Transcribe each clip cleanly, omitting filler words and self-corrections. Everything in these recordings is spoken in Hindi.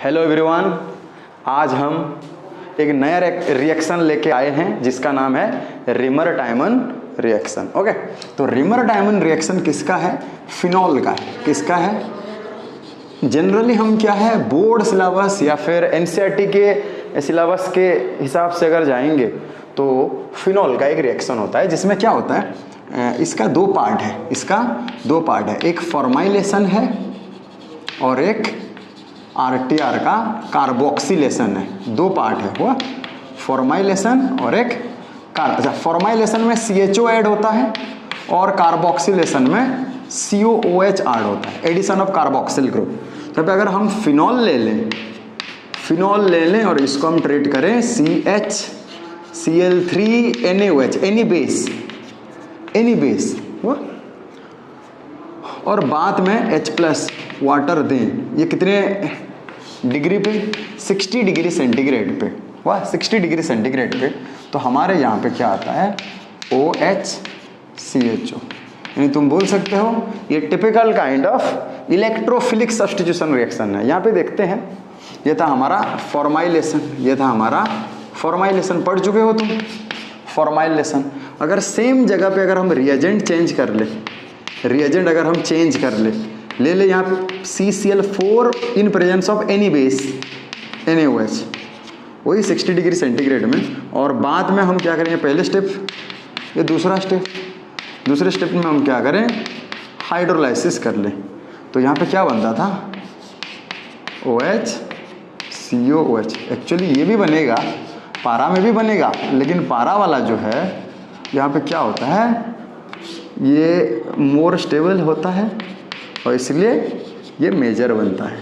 हेलो एवरीवन, आज हम एक नया रिएक्शन लेके आए हैं जिसका नाम है रिमर डायमंड रिएक्शन। ओके, तो रिमर डायमंड रिएक्शन किसका है? फिनॉल का है। किसका है? जनरली हम क्या है, बोर्ड सिलेबस या फिर एनसीईआरटी के सिलेबस के हिसाब से अगर जाएंगे तो फिनॉल का एक रिएक्शन होता है जिसमें क्या होता है, इसका दो पार्ट है। एक फॉर्माइलेशन है और एक आरटीआर का कार्बोक्सिलेशन है। दो पार्ट है हुआ, फॉर्माइलेशन और एक फॉर्माइलेशन में CHO ऐड होता है और कार्बोक्सिलेशन में COOH ऐड होता है, एडिशन ऑफ कार्बोक्सिल ग्रुप। तो अगर हम फिनॉल ले लें और इसको हम ट्रीट करें CHCl3NaOH, एनी बेस हुआ, और बाद में H+ वाटर दें। ये कितने डिग्री पे? 60 डिग्री सेंटीग्रेड पे हुआ, 60 डिग्री सेंटीग्रेड पे। तो हमारे यहाँ पे क्या आता है, OHCHO। यानी तुम बोल सकते हो ये typical kind of electrophilic substitution reaction है। यहाँ पे देखते हैं, ये था हमारा फॉर्माइलेशन। पढ़ चुके हो तुम फॉर्माइलेशन। अगर सेम जगह पे अगर हम रिएजेंट चेंज कर ले यहाँ CCl4 in presence of any base NaOH, वही 60 डिग्री सेंटीग्रेड में। और बाद में हम क्या करेंगे, पहले स्टेप, ये दूसरे स्टेप में हम क्या करें, हाइड्रोलाइसिस कर लें। तो यहाँ पे क्या बनता था, OH COOH। एक्चुअली ये भी बनेगा, पारा में भी बनेगा, लेकिन पारा वाला जो है यहाँ पे क्या होता है, ये मोर स्टेबल होता है और इसलिए ये मेजर बनता है।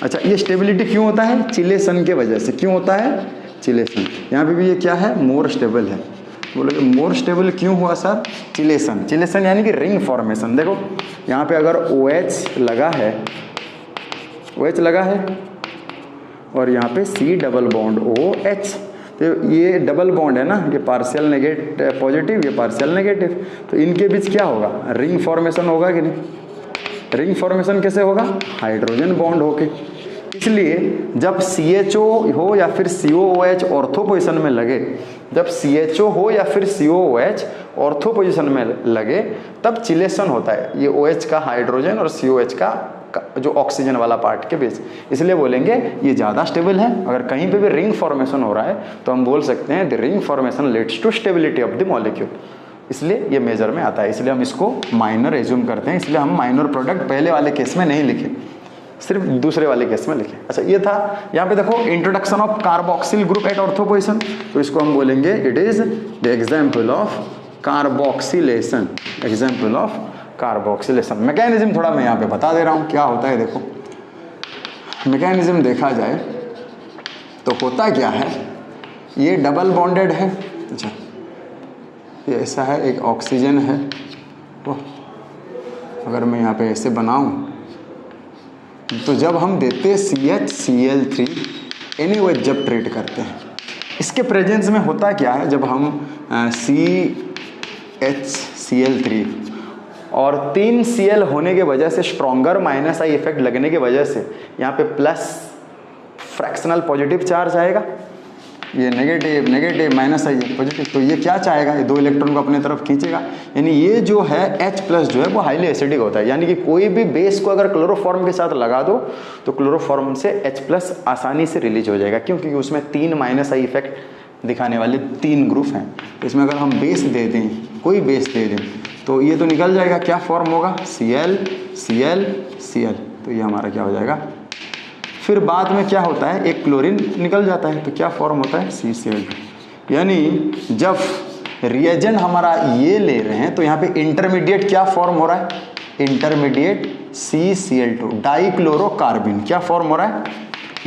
अच्छा, ये स्टेबिलिटी क्यों होता है? चिलेशन के वजह से। क्यों होता है? चिलेशन। यहाँ पे भी ये क्या है, मोर स्टेबल है। बोलोगे मोर स्टेबल क्यों हुआ सर? चिलेशन यानी कि रिंग फॉर्मेशन। देखो यहाँ पे अगर OH लगा है और यहाँ पे C डबल बॉन्ड OH, तो ये डबल बॉन्ड है ना, ये पार्शियल नेगेटिव पॉजिटिव, ये पार्शियल नेगेटिव, तो इनके बीच क्या होगा, रिंग फॉर्मेशन होगा कि नहीं? रिंग फॉर्मेशन कैसे होगा? हाइड्रोजन बॉन्ड होके। इसलिए जब CHO हो या फिर COOH ऑर्थो पोजीशन में लगे, जब CHO हो या फिर COOH ऑर्थो पोजीशन में लगे, तब चिलेशन होता है, ये OH का हाइड्रोजन और COH का जो ऑक्सीजन वाला पार्ट के बीच। इसलिए बोलेंगे ये ज़्यादा स्टेबल है। अगर कहीं पे भी रिंग फॉर्मेशन हो रहा है तो हम बोल सकते हैं the ring formation leads to stability of the molecule. इसलिए ये मेजर में आता है, इसलिए हम इसको माइनर एज्यूम करते हैं। इसलिए हम माइनर प्रोडक्ट पहले वाले केस में नहीं लिखे, सिर्फ दूसरे वाले केस में लिखे। अच्छा, ये था। यहाँ पे देखो introduction of carboxyl group at ortho position, तो इसको हम बोलेंगे it is the example of carboxylation. Mechanism थोड़ा मैं यहाँ पे बता दे रहा हूँ क्या होता है। देखो मैकेनिज्म देखा जाए तो होता क्या है, ये डबल बॉन्डेड है। अच्छा, ये ऐसा है, एक ऑक्सीजन है। तो अगर मैं यहाँ पे ऐसे बनाऊँ तो जब हम देते हैं CHCl3NaOH जब ट्रीट करते हैं, इसके प्रेजेंस में होता क्या है, जब हम CHCl3 और 3 Cl होने के वजह से स्ट्रॉन्गर -I इफेक्ट लगने के वजह से यहाँ पे प्लस फ्रैक्शनल पॉजिटिव चार्ज आएगा, ये नेगेटिव -I पॉजिटिव। तो ये क्या चाहेगा, ये 2 इलेक्ट्रॉन को अपने तरफ खींचेगा। यानी ये जो है H+ जो है वो हाईली एसिडिक होता है। यानी कि कोई भी बेस को अगर क्लोरोफॉर्म के साथ लगा दो तो क्लोरोफॉर्म से H+ आसानी से रिलीज हो जाएगा। क्यों? क्योंकि उसमें 3 -I इफेक्ट दिखाने वाले 3 ग्रुप हैं। तो इसमें अगर हम बेस दे दें, कोई बेस दे दें, तो ये तो निकल जाएगा। क्या फॉर्म होगा? Cl Cl। तो ये हमारा क्या हो जाएगा। फिर बाद में क्या होता है, एक क्लोरीन निकल जाता है, तो क्या फॉर्म होता है? CCl2। यानी जब रिएजेंट हमारा ये ले रहे हैं तो यहाँ पे इंटरमीडिएट क्या फॉर्म हो रहा है, इंटरमीडिएट CCl2 डाइक्लोरोकार्बिन। क्या फॉर्म हो रहा है?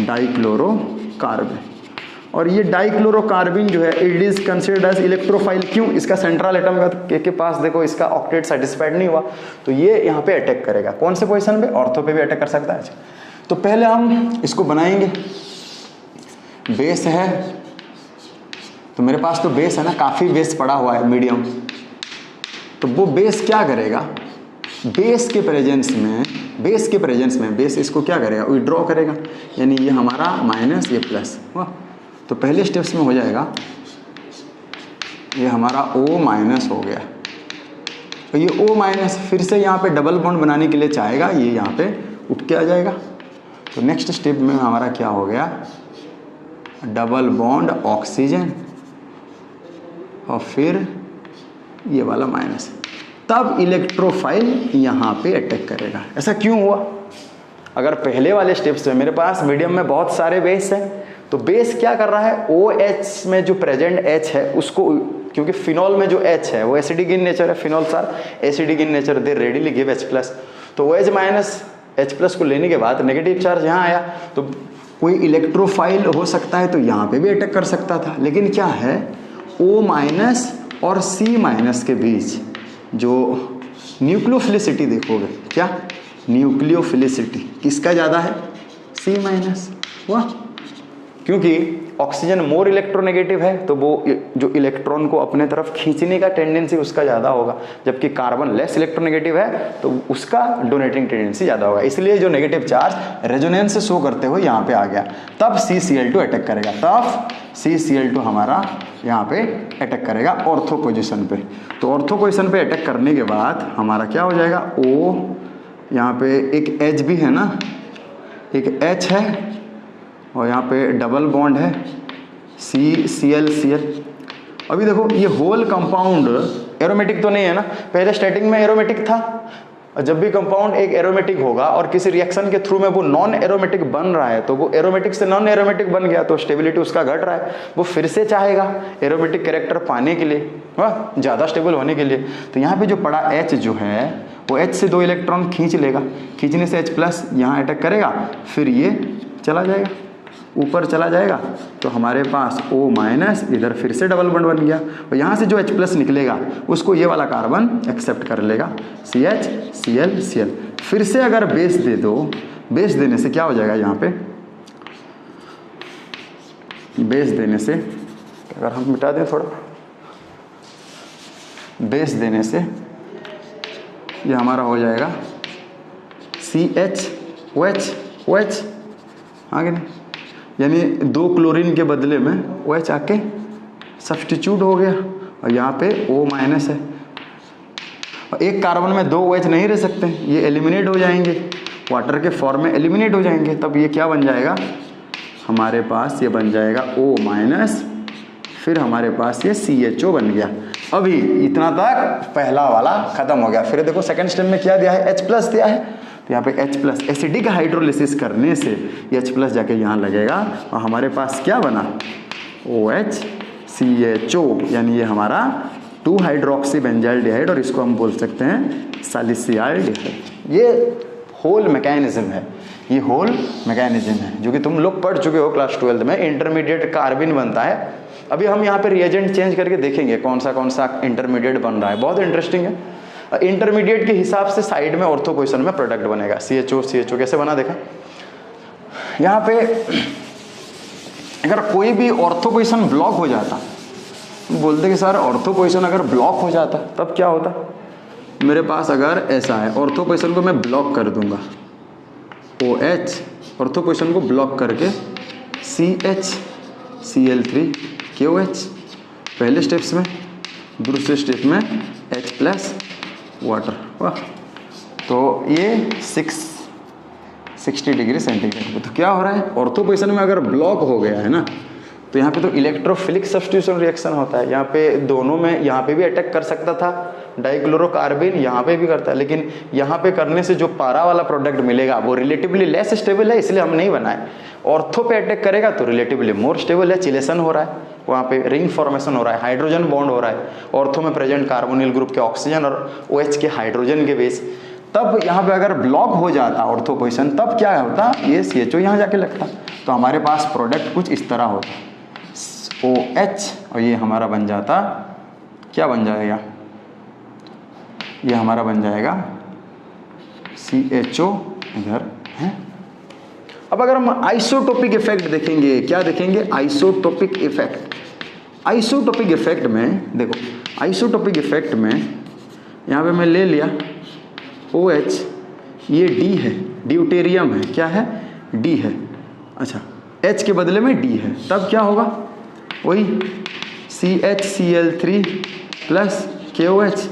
डाइक्लोरोकार्बिन। और ये डाइक्लोरोकार्बिन जो है it is considered as electrophile. क्यों? इसका सेंट्रल एटम के पास देखो इसका ऑक्टेट सेटिस्फाइड नहीं हुआ, तो ये यहाँ पे अटैक करेगा। कौन से पोजीशन पे? ऑर्थो पे भी अटैक कर सकता है। तो पहले हम इसको बनाएंगे। बेस है, तो मेरे पास तो बेस है ना, काफ़ी बेस पड़ा हुआ है मीडियम। तो वो बेस क्या करेगा, बेस के प्रेजेंस में बेस के प्रेजेंस में बेस इसको क्या करेगा, विड्रॉ करेगा, यानी ये हमारा माइनस ये प्लस हुआ। तो पहले स्टेप्स में हो जाएगा ये हमारा O माइनस हो गया, तो ये O माइनस फिर से यहाँ पे डबल बॉन्ड बनाने के लिए चाहेगा, ये यहाँ पे उठ के आ जाएगा। तो नेक्स्ट स्टेप में हमारा क्या हो गया, डबल बॉन्ड ऑक्सीजन और फिर ये वाला माइनस, तब इलेक्ट्रोफाइल यहाँ पे अटैक करेगा। ऐसा क्यों हुआ? अगर पहले वाले स्टेप्स में मेरे पास मीडियम में बहुत सारे बेस हैं, तो बेस क्या कर रहा है, OH में जो प्रेजेंट H है उसको, क्योंकि फिनॉल में जो H है वो एसिडिक इन नेचर है, phenols are acidic in nature, they readily give H+, तो OH माइनस H+ को लेने के बाद नेगेटिव चार्ज यहाँ आया, तो कोई इलेक्ट्रोफाइल हो सकता है तो यहाँ पे भी अटैक कर सकता था। लेकिन क्या है, O माइनस और C माइनस के बीच जो न्यूक्लियोफिलिसिटी देखोगे, क्या न्यूक्लियोफिलिसिटी किसका ज़्यादा है, C माइनस हुआ, क्योंकि ऑक्सीजन मोर इलेक्ट्रोनेगेटिव है तो वो जो इलेक्ट्रॉन को अपने तरफ खींचने का टेंडेंसी उसका ज़्यादा होगा, जबकि कार्बन लेस इलेक्ट्रोनेगेटिव है तो उसका डोनेटिंग टेंडेंसी ज़्यादा होगा। इसलिए जो नेगेटिव चार्ज रेजोनेंस से शो करते हुए यहाँ पे आ गया, तब CCl2 अटैक करेगा, तब CCl2 हमारा यहाँ पे अटैक करेगा ऑर्थो पोजिशन पे। तो ऑर्थो पोजिशन पे अटैक करने के बाद हमारा क्या हो जाएगा, O यहाँ पे एक H भी है ना, एक H है और यहाँ पे डबल बॉन्ड है CCl। अभी देखो ये होल कंपाउंड एरोमेटिक तो नहीं है ना, पहले स्टार्टिंग में एरोमेटिक था, और जब भी कंपाउंड एक एरोमेटिक होगा और किसी रिएक्शन के थ्रू में वो नॉन एरोमेटिक बन रहा है, तो वो एरोमेटिक से नॉन एरोमेटिक बन गया तो स्टेबिलिटी उसका घट रहा है, वो फिर से चाहेगा एरोमेटिक कैरेक्टर पाने के लिए, ज़्यादा स्टेबल होने के लिए। तो यहाँ पे जो पड़ा H जो है वो H से 2 इलेक्ट्रॉन खींच लेगा, खींचने से H+ यहाँ अटैक करेगा, फिर ये चला जाएगा, ऊपर चला जाएगा, तो हमारे पास O माइनस, इधर फिर से डबल बॉन्ड बन गया, और यहाँ से जो H+ निकलेगा उसको ये वाला कार्बन एक्सेप्ट कर लेगा, CH Cl Cl। फिर से अगर बेस दे दो, बेस देने से क्या हो जाएगा, यहाँ पे बेस देने से अगर हम मिटा दें थोड़ा, बेस देने से ये हमारा हो जाएगा CH OH आगे नहीं, यानी 2 क्लोरीन के बदले में OH आके सब्स्टिट्यूट हो गया, और यहाँ पे O माइनस है, और एक कार्बन में 2 OH नहीं रह सकते, ये एलिमिनेट हो जाएंगे, वाटर के फॉर्म में एलिमिनेट हो जाएंगे, तब ये क्या बन जाएगा, हमारे पास ये बन जाएगा O माइनस, फिर हमारे पास ये CHO बन गया। अभी इतना तक पहला वाला खत्म हो गया। फिर देखो सेकंड स्टेप में क्या दिया है, H+ दिया है, तो यहाँ पे H+ एसिडिक हाइड्रोलिसिस करने से ये H+ जाके यहाँ लगेगा, और हमारे पास क्या बना, OH CHO, यानी ये हमारा 2 हाइड्रोक्सी बेंजाइलडिहाइड, और इसको हम बोल सकते हैं सैलिसिलाइडिहाइड। ये होल मैकेनिज्म है, ये होल मैकेनिज्म है जो कि तुम लोग पढ़ चुके हो क्लास 12 में। इंटरमीडिएट कार्बिन बनता है। अभी हम यहाँ पे रिएजेंट चेंज करके देखेंगे कौन सा इंटरमीडिएट बन रहा है, बहुत इंटरेस्टिंग है। इंटरमीडिएट के हिसाब से साइड में ऑर्थो पोजिशन में प्रोडक्ट बनेगा। CHO कैसे बना देखा, यहाँ पे अगर कोई भी ऑर्थो पोजिशन ब्लॉक हो जाता, बोलते कि सर ऑर्थो पोजिशन अगर ब्लॉक हो जाता तब क्या होता, मेरे पास अगर ऐसा है ऑर्थो पोजिशन को मैं ब्लॉक कर दूंगा, OH ऑर्थो पोजिशन को ब्लॉक करके CH Cl3 KOH पहले स्टेप्स में, दूसरे स्टेप में H+ वाटर, वाह। तो ये 60 डिग्री सेंटीग्रेड। तो क्या हो रहा है, ऑर्थो पोजिशन में अगर ब्लॉक हो गया है ना, तो यहाँ पे तो इलेक्ट्रोफिलिक सब्स्टिट्यूशन रिएक्शन होता है। यहाँ पे दोनों में, यहाँ पे भी अटैक कर सकता था डाइक्लोरोकार्बिन, यहाँ पे भी करता है, लेकिन यहाँ पे करने से जो पारा वाला प्रोडक्ट मिलेगा वो रिलेटिवली लेस स्टेबल है, इसलिए हम नहीं बनाए। ऑर्थो पे अटैक करेगा तो रिलेटिवली मोर स्टेबल है, चिलेशन हो रहा है, वहाँ पे रिंग फॉर्मेशन हो रहा है, हाइड्रोजन बॉन्ड हो रहा है ऑर्थो में प्रेजेंट कार्बोनिल ग्रुप के ऑक्सीजन और OH के हाइड्रोजन के बेस। तब यहाँ पे अगर ब्लॉक हो जाता ऑर्थो पोजिशन, तब क्या होता, ये CHO यहाँ जाके लगता, तो हमारे पास प्रोडक्ट कुछ इस तरह होता, OH, और ये हमारा बन जाता, क्या बन जाएगा, ये हमारा बन जाएगा CHO इधर है। अब अगर हम आइसोटोपिक इफेक्ट देखेंगे, क्या देखेंगे, आइसोटोपिक इफेक्ट। आइसोटोपिक इफेक्ट में देखो, आइसोटोपिक इफेक्ट में यहाँ पे मैं ले लिया OH, ये डी है, ड्यूटेरियम है, क्या है, डी है। अच्छा, H के बदले में डी है, तब क्या होगा, वही CHCl3 plus KOH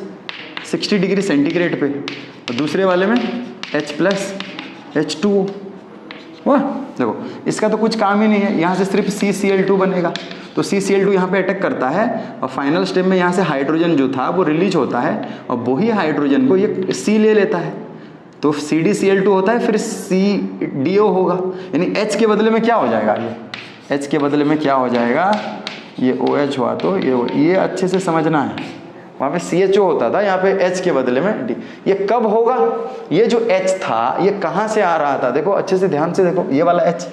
60 degree centigrade पे, और दूसरे वाले में H प्लस H2O। वाह, देखो इसका तो कुछ काम ही नहीं है, यहाँ से सिर्फ CCl2 बनेगा, तो CCl2 यहाँ पे अटैक करता है और फाइनल स्टेप में यहाँ से हाइड्रोजन जो था वो रिलीज होता है और वही हाइड्रोजन को ये C ले लेता है, तो CDCl2 होता है, फिर CDO होगा, यानी H के बदले में क्या हो जाएगा, ये H के बदले में क्या हो जाएगा, ये OH हुआ, तो ये अच्छे से समझना है। वहाँ पे CHO होता था, यहाँ पे H के बदले में D। ये कब होगा, ये जो H था ये कहाँ से आ रहा था, देखो अच्छे से ध्यान से देखो, ये वाला H,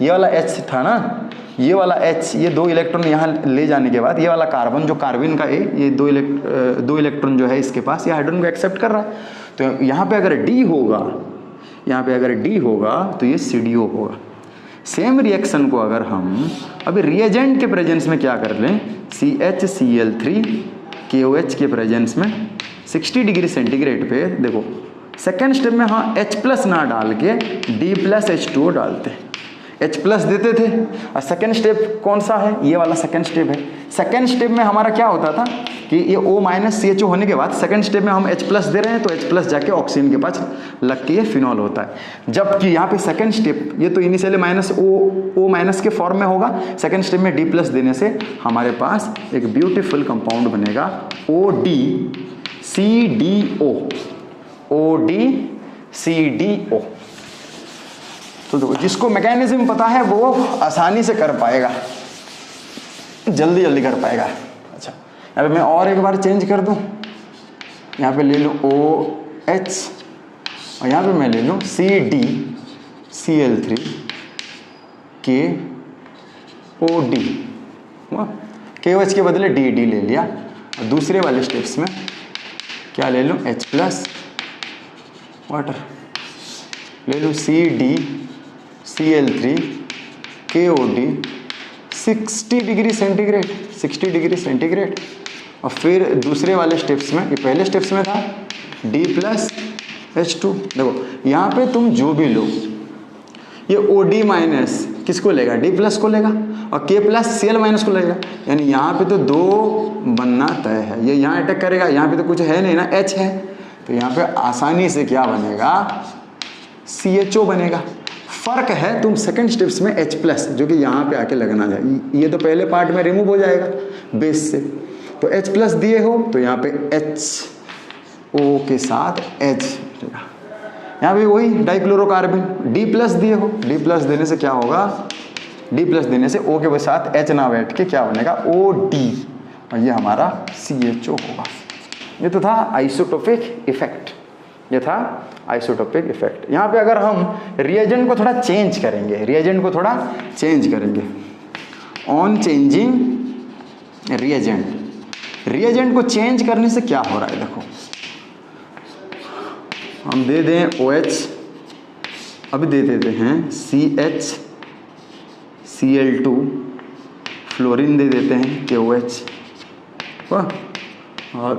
ये वाला H था ना, ये वाला H, ये 2 इलेक्ट्रॉन यहाँ ले जाने के बाद ये वाला कार्बन जो कार्बिन का A, ये 2 इलेक्ट्रॉन जो है इसके पास, ये हाइड्रोजन को एक्सेप्ट कर रहा है, तो यहाँ पे अगर D होगा, यहाँ पे अगर D होगा तो ये CDO होगा। सेम रिएक्शन को अगर हम अभी रिएजेंट के प्रेजेंस में क्या कर लें, CHCl3 KOH के प्रेजेंस में 60 डिग्री सेंटीग्रेड पे, देखो सेकेंड स्टेप में हाँ H प्लस ना डाल के D प्लस H2O डालते हैं, H प्लस देते थे, और सेकेंड स्टेप कौन सा है, ये वाला सेकेंड स्टेप है। सेकेंड स्टेप में हमारा क्या होता था कि ये O माइनस CHO होने के बाद सेकेंड स्टेप में हम H प्लस दे रहे हैं, तो H प्लस जाके ऑक्सीजन के पास लग के ये फिनॉल होता है। जबकि यहाँ पे सेकेंड स्टेप, ये तो इनिशियली माइनस O माइनस के फॉर्म में होगा, सेकेंड स्टेप में D प्लस देने से हमारे पास एक ब्यूटीफुल कंपाउंड बनेगा ODCDO। तो देखो जिसको मैकेनिज्म पता है वो आसानी से कर पाएगा, जल्दी जल्दी कर पाएगा। अच्छा, यहाँ पे मैं और एक बार चेंज कर दूँ, यहाँ पे ले लूँ OH और यहाँ पे मैं ले लूँ CDCl3 KOD, KOH के बदले D ले लिया, और दूसरे वाले स्टेप्स में क्या ले लूँ, H प्लस वाटर ले लूँ CDCl3 KOD 60 डिग्री सेंटीग्रेड, और फिर दूसरे वाले स्टेप्स में, ये पहले स्टेप्स में था D प्लस H2। देखो यहाँ पे तुम जो भी लो, ये OD माइनस किसको लेगा, D प्लस को लेगा, और K प्लस Cl माइनस को लेगा, यानी यहाँ पे तो 2 बनना तय है। ये यहाँ अटैक करेगा, यहाँ पे तो कुछ है नहीं ना, H है, तो यहाँ पे आसानी से क्या बनेगा, CHO बनेगा। फर्क है तुम सेकंड स्टेप्स में H प्लस जो कि यहाँ पे आके लगना जाए, ये तो पहले पार्ट में रिमूव हो जाएगा बेस से, तो H प्लस दिए हो तो यहाँ पे HO के साथ H, यहाँ पे वही डाइक्लोरोकार्बन D प्लस दिए हो, D प्लस देने से क्या होगा, D प्लस देने से O के साथ H ना बैठ के क्या बनेगा, OD, और ये हमारा CHO होगा। ये तो था आइसोटोपिक इफेक्ट, ये था आइसोटोपिक इफेक्ट। यहाँ पे अगर हम रिएजेंट को थोड़ा चेंज करेंगे, ऑन चेंजिंग रिएजेंट को चेंज करने से क्या हो रहा है, देखो हम दे दें OH, अभी दे देते हैं CHCl2, फ्लोरीन दे देते हैं KOH, और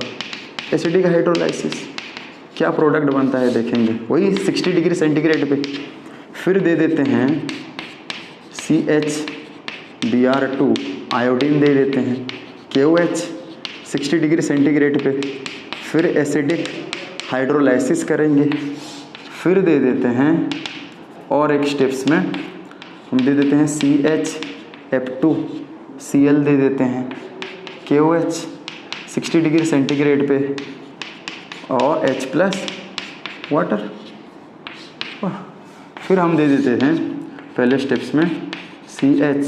एसिडिक हाइड्रोलाइसिस, क्या प्रोडक्ट बनता है देखेंगे, वही 60 डिग्री सेंटीग्रेड पे। फिर दे देते हैं CHBr2, आयोडीन दे देते हैं, KOH 60 डिग्री सेंटीग्रेड पे। फिर एसिडिक हाइड्रोलाइसिस करेंगे, फिर दे देते हैं और एक स्टेप्स में हम दे देते हैं CHF2Cl दे देते हैं, KOH 60 डिग्री सेंटीग्रेड पे, और H प्लस वाटर। फिर हम दे देते हैं पहले स्टेप्स में CH,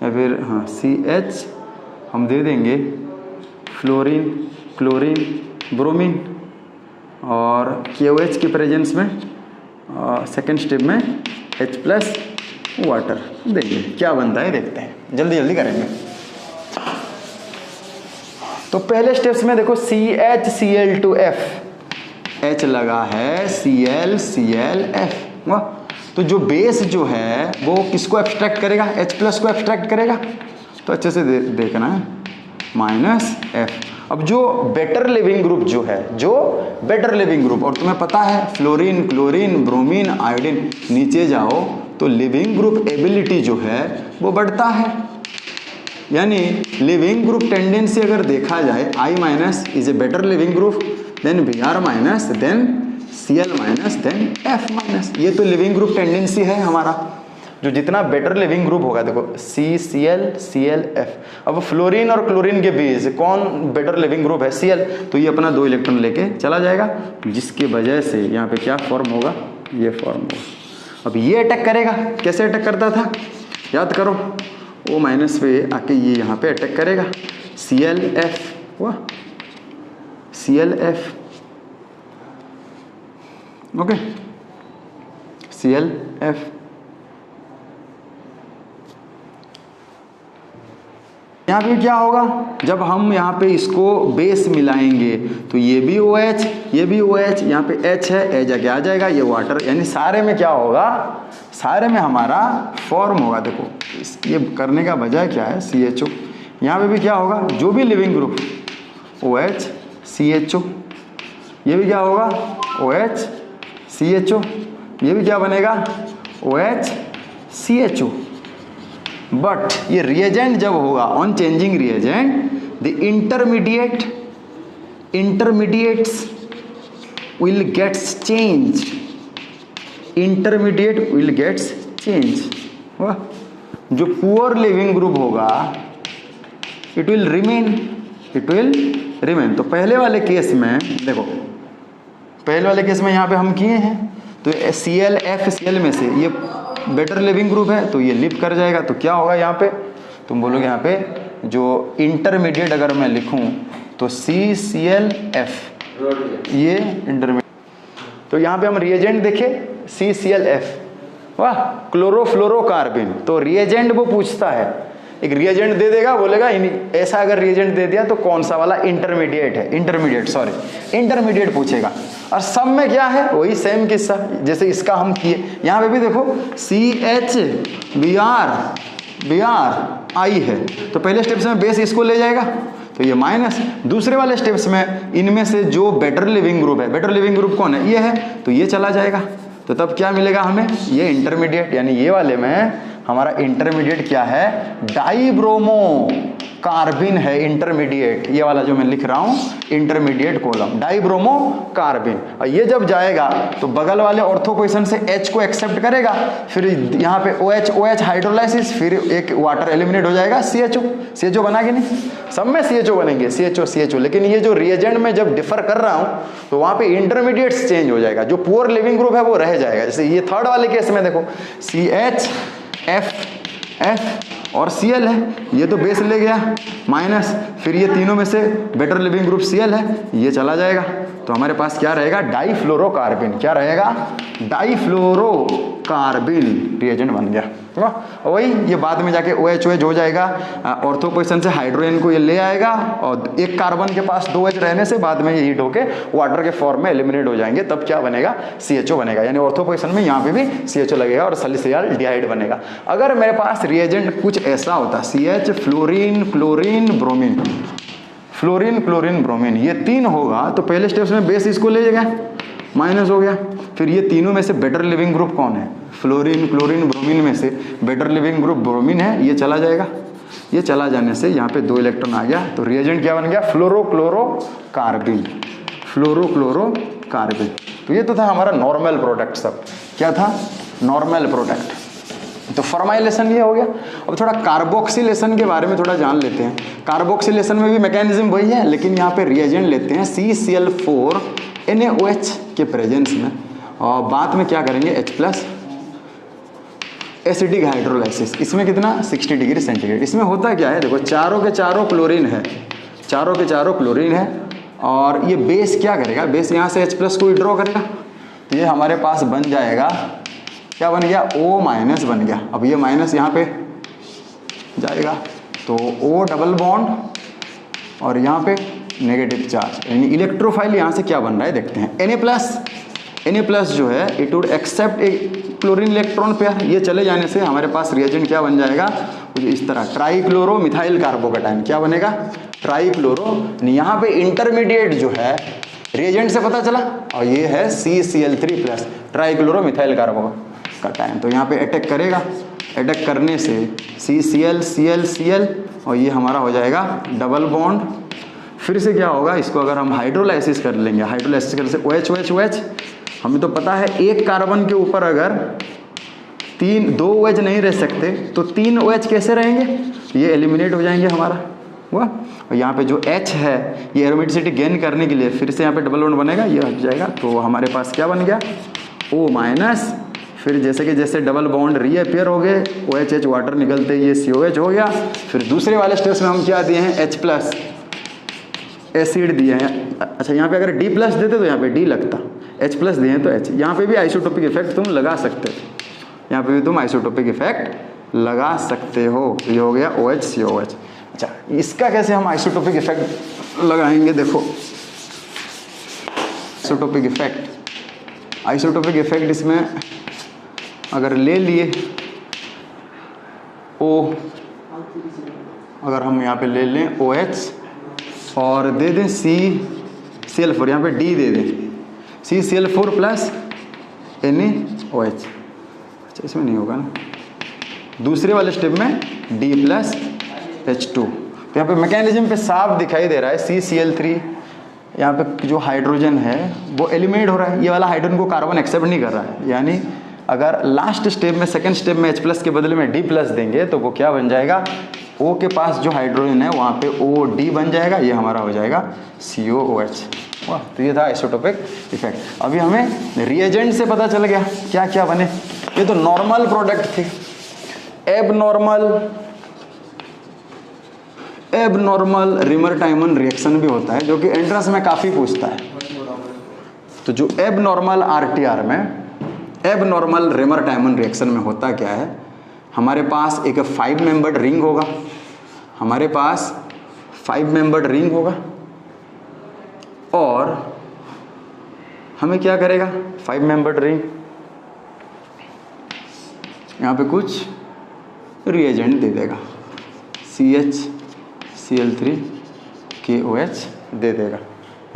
या फिर हाँ CH हम दे देंगे फ्लोरीन, क्लोरीन, ब्रोमीन, और KOH के प्रेजेंस में सेकेंड स्टेप में H प्लस वाटर देंगे। क्या बनता है देखते हैं, जल्दी जल्दी करेंगे। तो पहले स्टेप्स में देखो CHCl2F, H लगा है, ClClF, तो जो बेस जो है वो किसको एब्स्ट्रैक्ट करेगा, H प्लस को एब्स्ट्रैक्ट करेगा, तो अच्छे से देखना है -F, अब जो बेटर लिविंग ग्रुप जो है, जो बेटर लिविंग ग्रुप, और तुम्हें पता है फ्लोरीन, क्लोरीन, ब्रोमीन, आयोडीन, नीचे जाओ तो लिविंग ग्रुप एबिलिटी जो है वो बढ़ता है। यानी लिविंग ग्रुप टेंडेंसी अगर देखा जाए, I minus is a better leaving group, then Br minus, then Cl minus, then F minus. ये तो लिविंग ग्रुप टेंडेंसी है हमारा। जो जितना बेटर लिविंग ग्रुप होगा, देखो CCl, ClF। अब फ्लोरीन और क्लोरीन के बीच कौन बेटर लिविंग ग्रुप है? Cl। तो ये अपना 2 इलेक्ट्रॉन लेके चला जाएगा, जिसकी वजह से यहाँ पे क्या फॉर्म होगा? ये फॉर्म होगा। अब ये अटैक करेगा, कैसे अटैक करता था याद करो, O माइनस पे आके ये यहाँ पे अटैक करेगा, ClF हुआ, ClF, ओके, ClF। यहाँ पे क्या होगा, जब हम यहाँ पे इसको बेस मिलाएंगे तो ये भी OH, ये भी OH, यहाँ पे H है, H जाके आ जाएगा, ये वाटर, यानी सारे में क्या होगा, सारे में हमारा फॉर्म होगा। देखो ये करने का वजह क्या है, CHO। यहाँ पे भी क्या होगा, जो भी लिविंग ग्रुप OH CHO, ये भी क्या होगा OH CHO, ये भी क्या बनेगा OH CHO। बट ये रिएजेंट जब होगा on changing reagent, the intermediates will gets change, intermediate will gets change. जो पुअर लिविंग ग्रुप होगा इट विल रिमेन। तो पहले वाले केस में देखो, पहले वाले केस में यहाँ पे हम किए हैं, तो ClF Cl में से ये बेटर लिविंग ग्रुप है तो ये लिप कर जाएगा, तो क्या होगा यहाँ पे, तुम बोलोगे यहाँ पे जो इंटरमीडिएट अगर मैं लिखूं तो CClF, ये इंटरमीडिएट। तो यहाँ पे हम रिएजेंट देखे CClF, वाह, क्लोरोफ्लोरोकार्बिन। तो रिएजेंट वो पूछता है, एक रिएजेंट दे देगा, बोलेगा ऐसा अगर रिएजेंट दे दिया तो कौन सा वाला इंटरमीडिएट है, इंटरमीडिएट पूछेगा। और सब में क्या है, वही सेम किस्सा जैसे इसका हम किए। यहाँ पे भी देखो CHBr है, तो पहले स्टेप्स में बेस इसको ले जाएगा तो ये माइनस, दूसरे वाले स्टेप्स में इनमें से जो बेटर लिविंग ग्रुप है, बेटर लिविंग ग्रुप कौन है, ये है, तो ये चला जाएगा। तो तब क्या मिलेगा हमें, ये इंटरमीडिएट, यानी ये वाले में हमारा इंटरमीडिएट क्या है, डाइब्रोमो कार्बिन है इंटरमीडिएट, ये वाला जो मैं लिख रहा हूं इंटरमीडिएट कॉलम, डाइब्रोमो कार्बिन। और ये जब जाएगा तो बगल वाले ऑर्थो पोजीशन से H को एक्सेप्ट करेगा, फिर यहाँ पे OH हाइड्रोलाइसिस, फिर एक वाटर एलिमिनेट हो जाएगा, CHO बना कि नहीं, सब में CHO बनेंगे, CHO। लेकिन ये जो रिएजेंट में जब डिफर कर रहा हूं तो वहां पे इंटरमीडिएट्स चेंज हो जाएगा, जो पुअर लिविंग ग्रुप है वो रह जाएगा। जैसे ये थर्ड वाले केस में देखो CHF और Cl है, ये तो बेस ले गया माइनस, फिर ये तीनों में से बेटर लिविंग ग्रुप Cl है, ये चला जाएगा। तो हमारे पास क्या रहेगा, डाइफ्लोरोकार्बिन, क्या रहेगा, डाइफ्लोरोकार्बिन रिएजेंट बन गया। वही ये बाद में जाके OH हो जाएगा, ऑर्थो पोजीशन से हाइड्रोजन को ये ले आएगा और एक कार्बन के पास 2 H रहने से बाद में ये हीट होके वाटर के फॉर्म में एलिमिनेट हो जाएंगे, तब क्या बनेगा, CHO बनेगा। यानी ऑर्थो पोजीशन में यहाँ पे भी CHO लगेगा और सैलिसिलडिहाइड बनेगा। अगर मेरे पास रिएजेंट कुछ ऐसा होता, CH फ्लोरीन क्लोरीन ब्रोमीन, ये 3 होगा तो पहले स्टेप्स में बेस इसको ले जाएगा, माइनस हो गया। फिर ये तीनों में से बेटर लिविंग ग्रुप कौन है, फ्लोरीन क्लोरीन ब्रोमीन में से बेटर लिविंग ग्रुप ब्रोमीन है, ये चला जाएगा। ये चला जाने से यहाँ पे 2 इलेक्ट्रॉन आ गया, तो रिएजेंट क्या बन गया, फ्लोरोक्लोरोकार्बिन। तो ये तो था हमारा नॉर्मल प्रोडक्ट, सब क्या था, नॉर्मल प्रोडक्ट। तो फॉर्माइलेशन ये हो गया। अब थोड़ा कार्बोक्सिलेशन के बारे में थोड़ा जान लेते हैं। कार्बोक्सिलेशन में भी मैकेनिज्म वही है, लेकिन यहाँ पे रिएजेंट लेते हैं CCl4 NaOH के प्रेजेंस में, और बाद में क्या करेंगे H+ एसिडिक हाइड्रोलाइसिस। इसमें कितना, 60 डिग्री सेंटीग्रेड। इसमें होता क्या है, देखो चारों के चारों क्लोरीन है, और ये बेस क्या करेगा, बेस यहाँ से H+ को विड्रॉ करेगा, तो ये हमारे पास बन जाएगा, क्या बन गया, O- बन गया। अब ये माइनस यहाँ पे जाएगा तो O डबल बॉन्ड और यहाँ पे नेगेटिव चार्ज, यानी इलेक्ट्रोफाइल यहाँ से क्या बन रहा है देखते हैं, Na+, Na+ जो है it would accept a chlorine electron pair. ये चले जाने से हमारे पास रिएजेंट क्या बन जाएगा, कुछ इस तरह, ट्राईक्लोरो मिथाइल कार्बोकेटाइन। क्या बनेगा, ट्राईक्लोरो। यहाँ पे इंटरमीडिएट जो है रिएजेंट से पता चला, और ये है CCl3+, ट्राईक्लोरो मिथाइल कार्बोकेटाइन। तो यहाँ पे अटैक करेगा, अटैक करने से CCl Cl Cl, और ये हमारा हो जाएगा डबल बॉन्ड। फिर से क्या होगा, इसको अगर हम हाइड्रोलाइसिस कर लेंगे, हाइड्रोलाइसिस करने से OH OH OH, हमें तो पता है एक कार्बन के ऊपर अगर दो OH नहीं रह सकते तो 3 OH कैसे रहेंगे, ये एलिमिनेट हो जाएंगे हमारा हुआ। और यहाँ पे जो H है ये एरोमेटिसिटी गेन करने के लिए फिर से यहाँ पे डबल बॉन्ड बनेगा, ये हट जाएगा। तो हमारे पास क्या बन गया, O-। फिर जैसे कि जैसे डबल बॉन्ड रीअपियर हो गए, OH वाटर निकलते ये COH हो गया। फिर दूसरे वाले स्टेप्स में हम क्या दिए हैं, H+ एसिड दिए हैं। अच्छा, यहाँ पे अगर D+ देते तो यहाँ पे D लगता, H+ दिए हैं तो H। यहाँ पे भी आइसोटोपिक इफेक्ट तुम लगा सकते हो, यहाँ पे भी तुम आइसोटोपिक इफेक्ट लगा सकते हो। ये हो गया OH COH। अच्छा, इसका कैसे हम आइसोटोपिक इफेक्ट लगाएंगे, देखो आइसोटोपिक इफेक्ट इसमें अगर ले लिए O, अगर हम यहाँ पे ले लें OH और दे दें CCl4, यहाँ पे D दे दें CCl4 + NaOH। अच्छा, इसमें नहीं होगा ना, दूसरे वाले स्टेप में D + H2। तो यहाँ पे मैकेनिज्म पे साफ दिखाई दे रहा है CCl3, यहाँ पे जो हाइड्रोजन है वो एलिमिनेट हो रहा है, ये वाला हाइड्रोजन को कार्बन एक्सेप्ट नहीं कर रहा है। यानी अगर लास्ट स्टेप में, सेकंड स्टेप में H+ के बदले में D+ देंगे तो वो क्या बन जाएगा, O के पास जो हाइड्रोजन है वहाँ पे OD बन जाएगा, ये हमारा हो जाएगा COOH। वाह, तो ये था आइसोटोपिक इफेक्ट। अभी हमें रिएजेंट से पता चल गया क्या क्या बने। ये तो नॉर्मल प्रोडक्ट थे। एबनॉर्मल रिमर-टाइमन रिएक्शन भी होता है, जो कि एंट्रेंस में काफ़ी पूछता है। तो जो एबनॉर्मल RTR में, एबनॉर्मल रिमर-टाइमन रिएक्शन में होता क्या है, हमारे पास एक 5 मेंबर्ड रिंग होगा, और हमें क्या करेगा, 5 मेंबर्ड रिंग, यहाँ पे कुछ रिएजेंट दे देगा, CHCl3KOH दे देगा,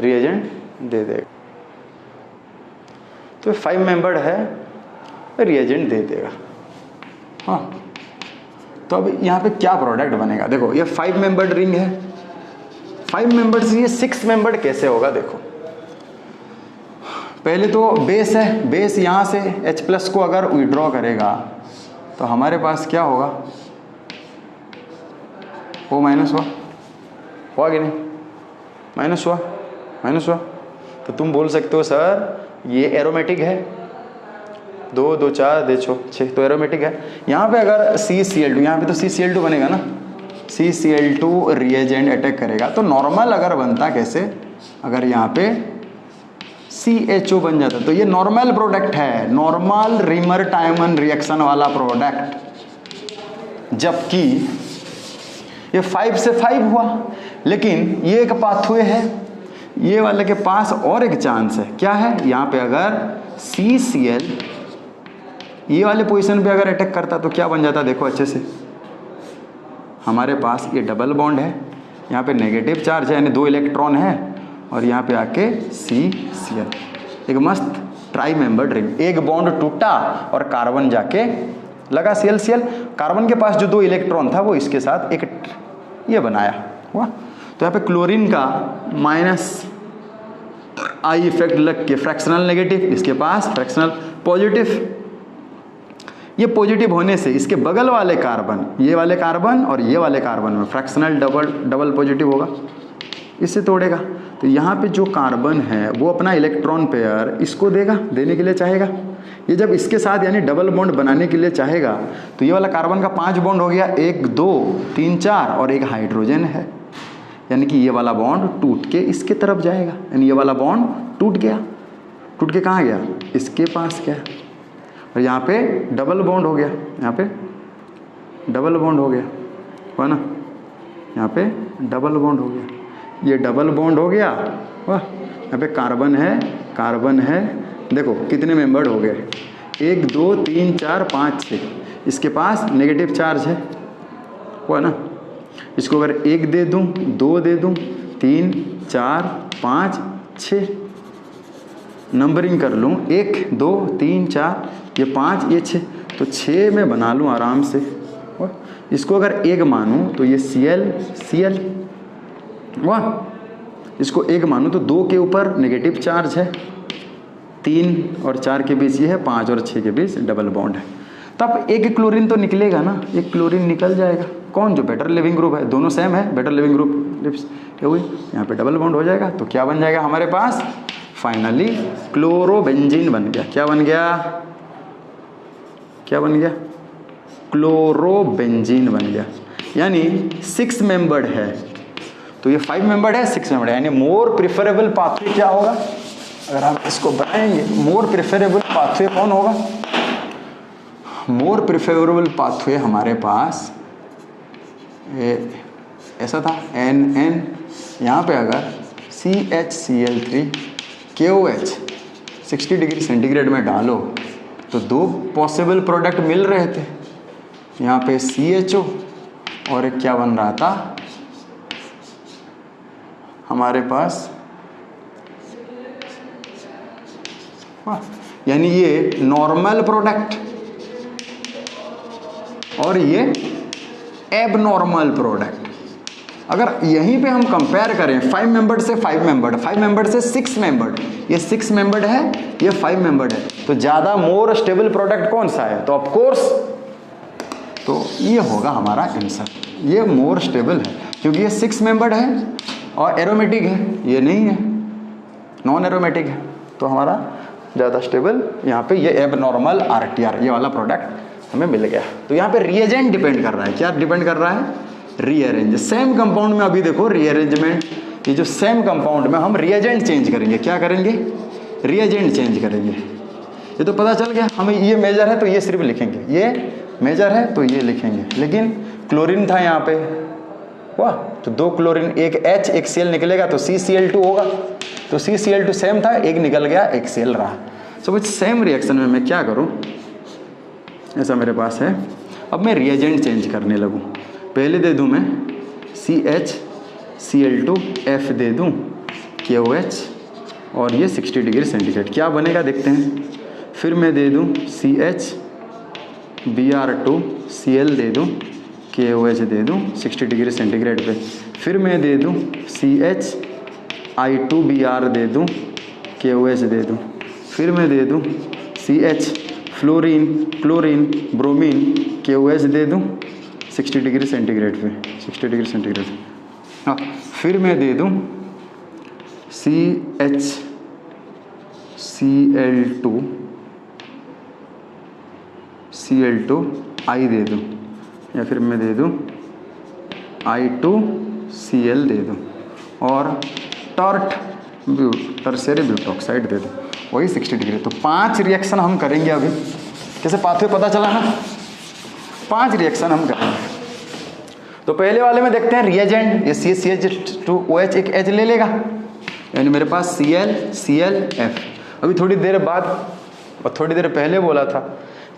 रिएजेंट दे देगा। तो 5 मेंबर्ड है, रिएजेंट दे देगा। हाँ, तो अब यहाँ पे क्या प्रोडक्ट बनेगा, देखो ये 5 मेंबर्ड रिंग है, 5 मेंबर्ड से ये 6 मेंबर्ड कैसे होगा। देखो पहले तो बेस है, बेस यहाँ से H+ को अगर विड्रॉ करेगा तो हमारे पास क्या होगा, O- हुआ कि नहीं, माइनस हुआ। तो तुम बोल सकते हो सर ये एरोमेटिक है, 2 2 4 दे 6, तो एरोमेटिक है। यहाँ पे अगर CCl2, यहाँ पे तो CCl2 बनेगा ना, CCl2 रिएजेंट अटैक करेगा तो नॉर्मल अगर बनता कैसे, अगर यहाँ पे CHO बन जाता, तो ये नॉर्मल प्रोडक्ट है, नॉर्मल रिमर-टाइमन रिएक्शन वाला प्रोडक्ट। जबकि ये 5 से 5 हुआ, लेकिन ये एक पाथवे है, ये वाले के पास और एक चांस है, क्या है, यहाँ पे अगर CCl ये वाले पोजीशन पे अगर अटैक करता तो क्या बन जाता, देखो अच्छे से, हमारे पास ये डबल बॉन्ड है, यहाँ पे नेगेटिव चार्ज है, यानी 2 इलेक्ट्रॉन है, और यहाँ पे आके CCl, एक मस्त ट्राई मेंबर्ड रिंग। एक बॉन्ड टूटा और कार्बन जाके लगा CL कार्बन के पास जो 2 इलेक्ट्रॉन था वो इसके साथ एक ये बनाया हुआ। तो यहाँ पे क्लोरीन का -I इफेक्ट लग के फ्रैक्शनल नेगेटिव, इसके पास फ्रैक्शनल पॉजिटिव। ये पॉजिटिव होने से इसके बगल वाले कार्बन, ये वाले कार्बन और ये वाले कार्बन में फ्रैक्शनल डबल पॉजिटिव होगा, इससे तोड़ेगा। तो यहाँ पे जो कार्बन है वो अपना इलेक्ट्रॉन पेयर इसको देगा, देने के लिए चाहेगा। ये जब इसके साथ यानी डबल बॉन्ड बनाने के लिए चाहेगा तो ये वाला कार्बन का 5 बॉन्ड हो गया, 1 2 3 4 और एक हाइड्रोजन है, यानी कि ये वाला बॉन्ड टूट के इसके तरफ जाएगा, यानी ये वाला बॉन्ड टूट गया, टूट के कहाँ गया, इसके पास गया, और यहाँ पे डबल बॉन्ड हो गया, यहाँ पे डबल बॉन्ड हो गया, हुआ ना, यहाँ पे डबल बॉन्ड हो गया, ये डबल बॉन्ड हो गया, वाह। यहाँ पे कार्बन है, देखो कितने मेंबर्ड हो गए, 1 2 3 4 5 6, इसके पास नेगेटिव चार्ज है, हुआ ना। इसको अगर 1 दे दूं, 2 दे दूं, 3 4 5 6, नंबरिंग कर लूँ 1 2 3 4, ये 5 ये 6, तो 6 में बना लूँ आराम से। इसको अगर 1 मानूँ तो ये Cl वाह, इसको 1 मानूँ तो 2 के ऊपर नेगेटिव चार्ज है, 3 और 4 के बीच ये है, 5 और 6 के बीच डबल बॉन्ड है। तब एक क्लोरीन तो निकलेगा ना, एक क्लोरीन निकल जाएगा। कौन? जो बेटर लिविंग ग्रुप है, दोनों सेम है, बेटर लिविंग ग्रुप लिप्स ये हुई, यहाँ पे डबल बॉन्ड हो जाएगा। तो क्या बन जाएगा हमारे पास? फाइनली क्लोरोबेंजीन बन गया। क्या बन गया? क्या बन गया? क्लोरोबेंजीन बन गया। यानी 6 मेंबर्ड है, तो ये 5 मेंबर्ड है, 6 मेंबर्ड है, यानी मोर प्रिफरेबल पाथवे क्या होगा? अगर हम इसको बनाएंगे, मोर प्रिफरेबल पाथवे कौन होगा? मोर प्रिफरेबल पाथवे हमारे पास ऐसा था NN, यहाँ पे अगर CHCl3 KOH 60 डिग्री सेंटीग्रेड में डालो तो 2 पॉसिबल प्रोडक्ट मिल रहे थे। यहाँ पे CHO और एक क्या बन रहा था हमारे पास, यानी ये नॉर्मल प्रोडक्ट और ये एबनॉर्मल प्रोडक्ट। अगर यहीं पे हम कंपेयर करें 5 मेंबर्ड से 5 मेंबर्ड, 5 मेंबर्ड से 6 मेंबर्ड, ये 6 मेंबर्ड है, ये 5 मेंबर्ड है, तो ज़्यादा मोर स्टेबल प्रोडक्ट कौन सा है? तो ऑफ कोर्स तो ये होगा हमारा आंसर, ये मोर स्टेबल है, क्योंकि ये 6 मेंबर्ड है और एरोमेटिक है, ये नहीं है, नॉन एरोमेटिक है, तो हमारा ज़्यादा स्टेबल यहाँ पे ये एबनॉर्मल RTR ये वाला प्रोडक्ट हमें मिल गया। तो यहाँ पे रिएजेंट डिपेंड कर रहा है, क्या डिपेंड कर रहा है? रीअरेंज। सेम कंपाउंड में अभी देखो रीअरेंजमेंट, ये जो सेम कंपाउंड में हम रिएजेंट चेंज करेंगे, क्या करेंगे? रिएजेंट चेंज करेंगे। ये तो पता चल गया हमें, ये मेजर है तो ये सिर्फ लिखेंगे, ये मेजर है तो ये लिखेंगे, लेकिन क्लोरीन था यहाँ पे, वाह, तो 2 क्लोरीन, एक H एक Cl निकलेगा तो CCl2 होगा, तो CCl2 सेम था, एक निकल गया, एक Cl रहा। सो बस सेम रिएक्शन में मैं क्या करूँ, ऐसा मेरे पास है, अब मैं रिएजेंट चेंज करने लगूँ। पहले दे दूँ मैं CHCl2F दे दूँ KOH और ये 60 डिग्री सेंटीग्रेड, क्या बनेगा देखते हैं। फिर मैं दे दूँ CHBr2Cl दे दूँ, KOH दे दूँ 60 डिग्री सेंटीग्रेड पे। फिर मैं दे दूँ CHI2Br दे दूँ, KOH दे दूँ। फिर मैं दे दूँ CH fluorine chlorine bromine KOH दे दूँ 60 डिग्री सेंटीग्रेड पे, 60 डिग्री सेंटीग्रेड। हाँ, फिर मैं दे दूँ CHCl2 I दे दूँ, या फिर मैं दे दूँ I2Cl दे दूँ और टर्शियरी ब्यूटॉक्साइड दे दूँ, वही 60 डिग्री। तो 5 रिएक्शन हम करेंगे अभी। कैसे पाथवे पता चला ना? 5 रिएक्शन हम करेंगे। तो पहले वाले में देखते हैं रिएजेंट, ये CH2OH एक H ले लेगा, यानी मेरे पास ClClF। अभी थोड़ी देर बाद और थोड़ी देर पहले बोला था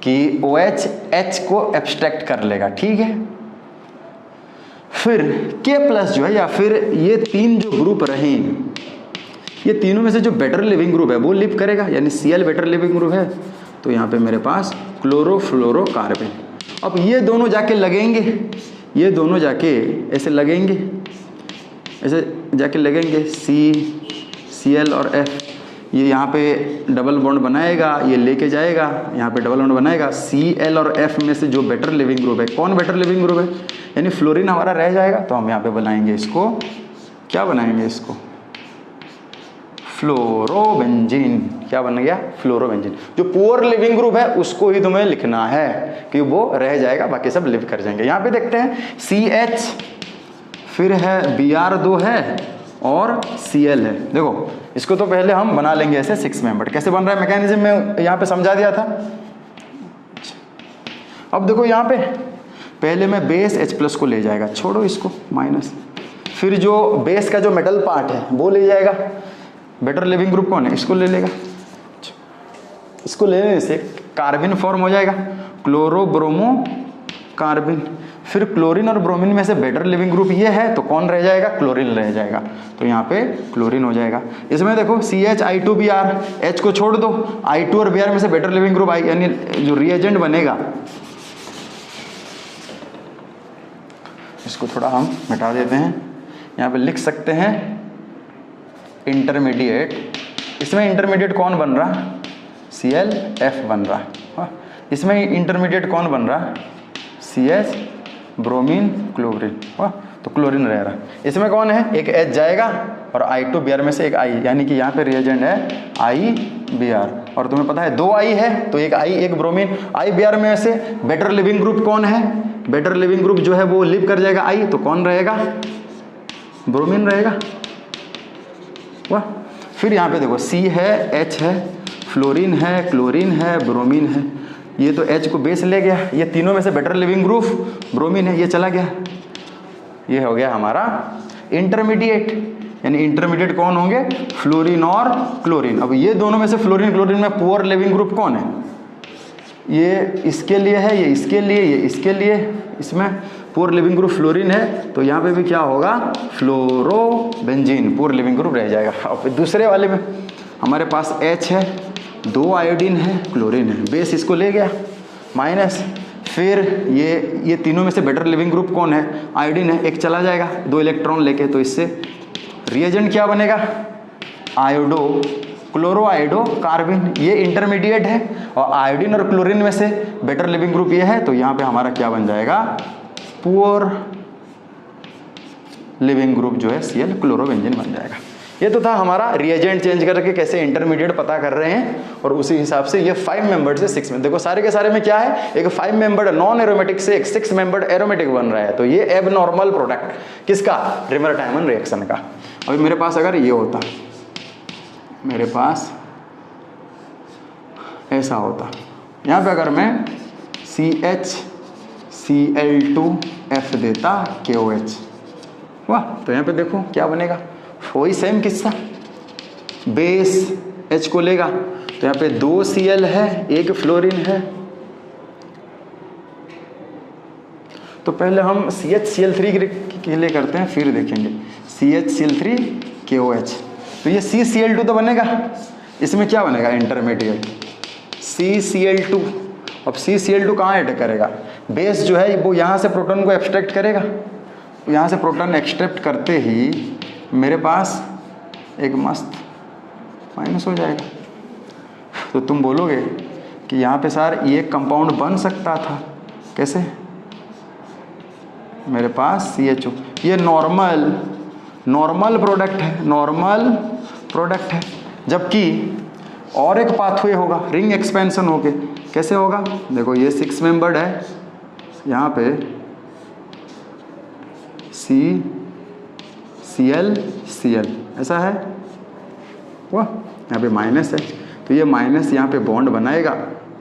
कि OH H को एब्स्ट्रैक्ट कर लेगा, ठीक है। फिर K+ जो है, या फिर ये 3 जो ग्रुप रहे, ये तीनों में से जो बेटर लिविंग ग्रुप है वो लिव करेगा, यानी Cl बेटर लिविंग ग्रुप है, तो यहाँ पे मेरे पास क्लोरोफ्लोरोकार्बन। अब ये दोनों जाके लगेंगे, ये दोनों जाके ऐसे लगेंगे, ऐसे जाके लगेंगे CL और F, ये यहाँ पे डबल बॉन्ड बनाएगा, ये लेके जाएगा, यहाँ पे डबल बॉन्ड बनाएगा। Cl और F में से जो बेटर लिविंग ग्रुप है, कौन बेटर लिविंग ग्रुप है? यानी फ्लोरीन हमारा रह जाएगा, तो हम यहाँ पे बनाएंगे इसको, क्या बनाएंगे इसको? फ्लोरोबेंजीन। क्या बन गया? फ्लोरोबेंजीन। जो पुअर लिविंग ग्रुप है उसको ही तुम्हें लिखना है कि वो रह जाएगा, बाकी सब लिव कर जाएंगे। यहाँ पे देखते हैं CH, फिर है Br2 है और Cl है। देखो इसको तो पहले हम बना लेंगे ऐसे 6 मेंबर। कैसे बन रहा है मैकेनिज्म में यहाँ पे समझा दिया था। अब देखो यहाँ पे पहले मैं बेस H+ को ले जाएगा, छोड़ो इसको माइनस, फिर जो बेस का जो मेटल पार्ट है वो ले जाएगा, बेटर लिविंग ग्रुप कौन है इसको ले लेगा, इसको लेने से कार्बन फॉर्म हो जाएगा, क्लोरोब्रोमो कार्बन। फिर क्लोरीन और ब्रोमीन में से बेटर लिविंग ग्रुप ये है, तो कौन रह जाएगा? क्लोरीन रह जाएगा, तो यहाँ पे क्लोरीन हो जाएगा। इसमें देखो CH2Br, H को छोड़ दो, I2 और Br में से बेटर लिविंग ग्रुप यानी जो रिएजेंट बनेगा, इसको थोड़ा हम मिटा देते हैं। यहाँ पे लिख सकते हैं इंटरमीडिएट। इसमें इंटरमीडिएट कौन बन रहा? ClF बन रहा। इसमें इंटरमीडिएट कौन बन रहा? CH ब्रोमीन क्लोरीन, तो क्लोरीन रह रहा। इसमें कौन है? एक H जाएगा और I2 Br में से एक I, यानी कि यहाँ पे रिएजेंट है IBr। और तुम्हें पता है 2 I है, तो एक I एक ब्रोमीन। IBr में से बेटर लिविंग ग्रुप कौन है? बेटर लिविंग ग्रुप जो है वो लिव कर जाएगा I, तो कौन रहेगा? ब्रोमीन रहेगा। वाह। फिर यहाँ पे देखो C है, H है, फ्लोरीन है, क्लोरीन है, ब्रोमीन है। ये तो H को बेस ले गया, ये तीनों में से बेटर लिविंग ग्रुप ब्रोमीन है, ये चला गया। ये हो गया हमारा इंटरमीडिएट। यानी इंटरमीडिएट कौन होंगे? फ्लोरीन और क्लोरीन। अब ये दोनों में से फ्लोरीन क्लोरीन में पुअर लिविंग ग्रुप कौन है? ये इसके लिए है, ये इसके लिए, ये इसके लिए। इसमें पुअर लिविंग ग्रुप फ्लोरीन है, तो यहाँ पे भी क्या होगा? फ्लोरोबेंजीन पुअर लिविंग ग्रुप रह जाएगा। अब दूसरे वाले में हमारे पास H है, 2 आयोडीन है, क्लोरीन है, बेस इसको ले गया माइनस। फिर ये तीनों में से बेटर लिविंग ग्रुप कौन है? आयोडीन है, एक चला जाएगा 2 इलेक्ट्रॉन लेके, तो इससे रिएजेंट क्या बनेगा? Iodo chloro iodo carbon. ये इंटरमीडिएट है, और आयोडीन और क्लोरीन में से बेटर लिविंग ग्रुप ये है, तो यहाँ पे हमारा क्या बन जाएगा? पुअर लिविंग ग्रुप जो है Cl क्लोरोबेंजीन बन जाएगा। ये तो था हमारा रिएजेंट चेंज करके कैसे इंटरमीडिएट पता कर रहे हैं, और उसी हिसाब से ये 5 मेंबर्ड से 6 में, देखो सारे के सारे में क्या है? एक 5 मेंबर्ड नॉन एरोमेटिक से एक 6 मेंबर्ड एरोमेटिक बन रहा है। तो ये एबनॉर्मल प्रोडक्ट किसका? रिमर-टायमन रिएक्शन का। अभी मेरे पास अगर ये होता, मेरे पास ऐसा होता, यहाँ पे अगर मैं CHCl2F देता KOH, वाह, तो यहाँ पे देखो क्या बनेगा? वही सेम किस्सा, बेस H को लेगा, तो यहाँ पे 2 Cl है, 1 फ्लोरीन है। तो पहले हम CHCl3 के लिए करते हैं, फिर देखेंगे CHCl3 KOH। तो ये CCl2 तो बनेगा, इसमें क्या बनेगा? Intermediate CCl2। अब CCl2 कहाँ अटैक करेगा? बेस जो है वो यहाँ से प्रोटॉन को एक्सट्रैक्ट करेगा, यहाँ से प्रोटॉन एक्सट्रैक्ट करते ही मेरे पास एक मस्त माइनस हो जाएगा। तो तुम बोलोगे कि यहाँ पे सर ये कंपाउंड बन सकता था, कैसे? मेरे पास CHO, ये नॉर्मल प्रोडक्ट है, नॉर्मल प्रोडक्ट है, जबकि और एक पाथवे होगा रिंग एक्सपेंशन होके। कैसे होगा? देखो ये 6 मेंबर्ड है, यहाँ पे CCl ऐसा है, वाह, यहाँ पे माइनस है, तो ये माइनस यहाँ पे बॉन्ड बनाएगा,